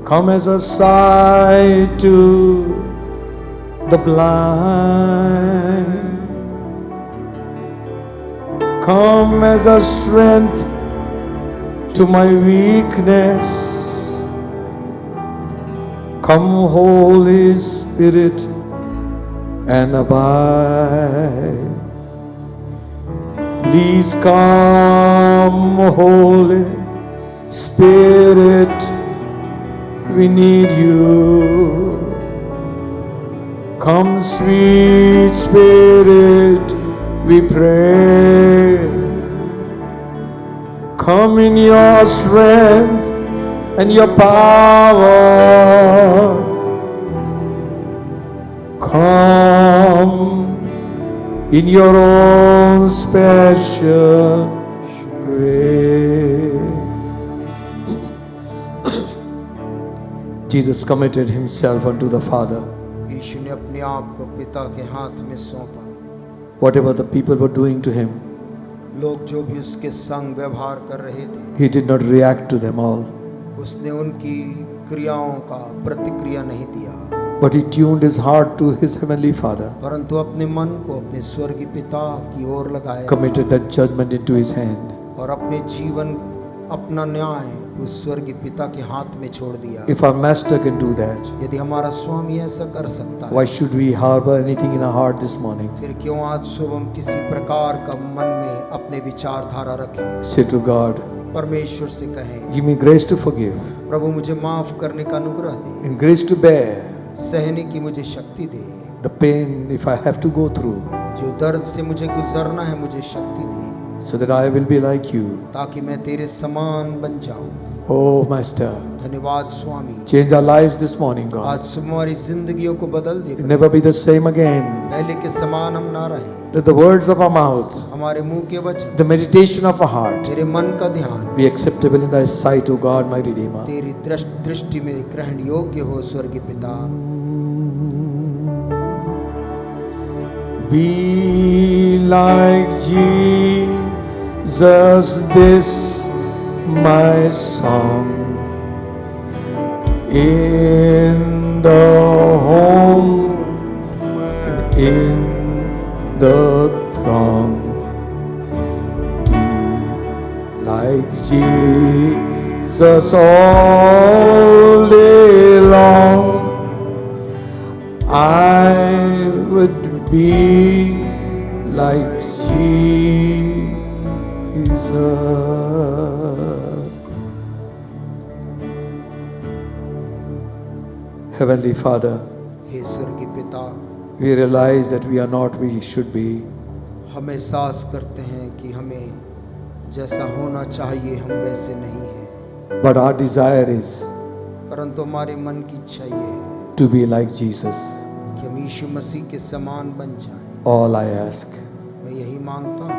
Come as a sight to the blind. Come as a strength to my weakness. Come, Holy Spirit, and abide. Please come, Holy Spirit, we need you. Come, sweet Spirit, we pray. Come in your strength and your power. Come in your own special way. Jesus committed himself unto the Father. यीशु ने अपने आप को पिता के हाथ में सौंपा। Whatever the people were doing to him, लोग जो भी उसके संग व्यवहार कर रहे थे, he did not react to them all, उसने उनकी क्रियाओं का प्रतिक्रिया नहीं दिया, but he tuned his heart to his heavenly Father, परंतु अपने मन को अपने स्वर्गीय पिता की ओर लगाया, committed that judgment into his hand. और अपने जीवन, अपना न्याय उस स्वर्गीय पिता के हाथ में छोड़ दिया। If our master can do that, यदि हमारा स्वामी ऐसा कर सकता है, why should we harbor anything in our heart this morning? फिर क्यों आज सुबह हम किसी प्रकार का मन में अपने विचारधारा रखें? Say to God, परमेश्वर से कहें, give me grace to forgive प्रभु मुझे माफ करने का अनुग्रह दे, and grace to bear सहने की मुझे शक्ति दे, the pain if I have to go through, जो दर्द से मुझे गुजरना है मुझे शक्ति दे, so that I will be like you. ताकि मैं तेरे समान बन जाऊं। Oh Master, धन्यवाद स्वामी, change our lives this morning, God. आज सुबह हमारी जिंदगियों को बदल दे, Never be the same again. पहले के समान हम ना रहें। That the words of our mouth, हमारे मुंह के वचन, the meditation of our heart तेरे मन का ध्यान be acceptable in thy sight, O God, my Redeemer. तेरी दृष्टि में ग्रहण योग्य हो स्वर्गीय पिता। Be like Jesus, this my song, in the home and in the throng. Be like Jesus all day long. I would be like Jesus. Heavenly Father, हे स्वर्गीय पिता, we realize that we are not where we should be. हम एहसास करते हैं कि हमें जैसा होना चाहिए हम वैसे नहीं हैं, But our desire is परंतु हमारे मन की इच्छा ये है to be like Jesus. कि हम यीशु मसीह के समान बन जाएं। All I ask, मैं यही मांगता हूँ,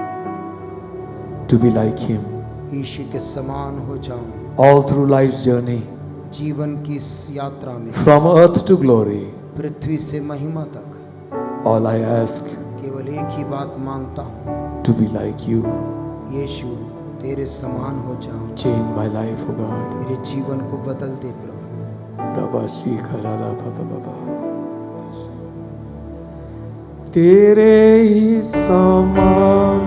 to be like Him. यीशु के समान हो जाऊं। All through life's journey, जीवन की इस यात्रा में from earth to glory, पृथ्वी से महिमा तक all I ask, केवल एक ही बात मांगता हूँ, to be like You. यीशु तेरे समान हो जाऊं। Change my life, O God. मेरे जीवन को बदल दे प्रभु। Rabba Sikha Rala Baba Baba. तेरे ही समान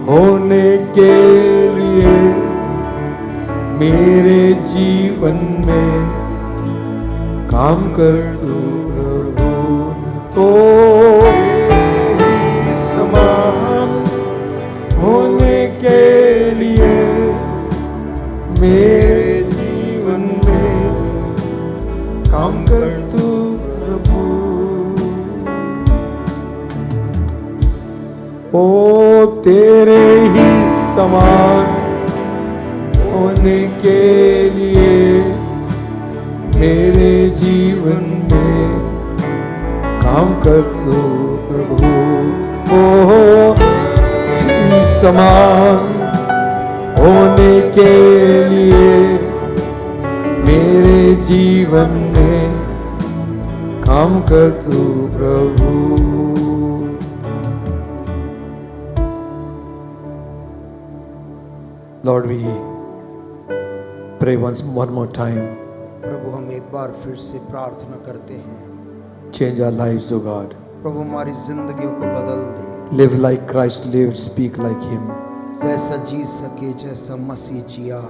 होने के लिए मेरे जीवन में काम कर तू प्रभु। ओ तेरे ही समान होने के लिए मेरे जीवन में काम कर तू प्रभु। तेरे ही समान होने के लिए मेरे जीवन में काम कर तू प्रभु। ओ समान होने के लिए मेरे जीवन में काम कर तू प्रभु। Lord, we pray one more time. प्रभु हम एक बार फिर से प्रार्थना करते हैं, Change our lives, O God. प्रभु हमारी जिंदगियों को बदल दे, Live like Christ lived, speak like Him. वैसा जी सके जैसा मसीह जिया,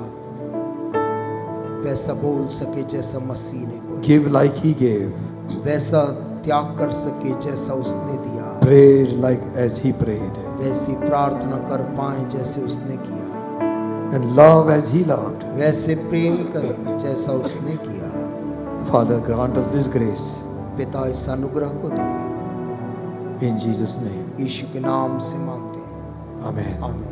वैसा बोल सके जैसा मसीह ने बोला, Give like He gave. वैसा त्याग कर सके जैसा उसने दिया, Pray like as He prayed. वैसी प्रार्थना कर पाए जैसे उसने किया, And love as He loved. वैसे प्रेम करें जैसा उसने किया। Father, grant us this grace. पिता इस अनुग्रह को दे, In Jesus' name. यीशु के नाम से मांगते हैं, Amen. आमीन।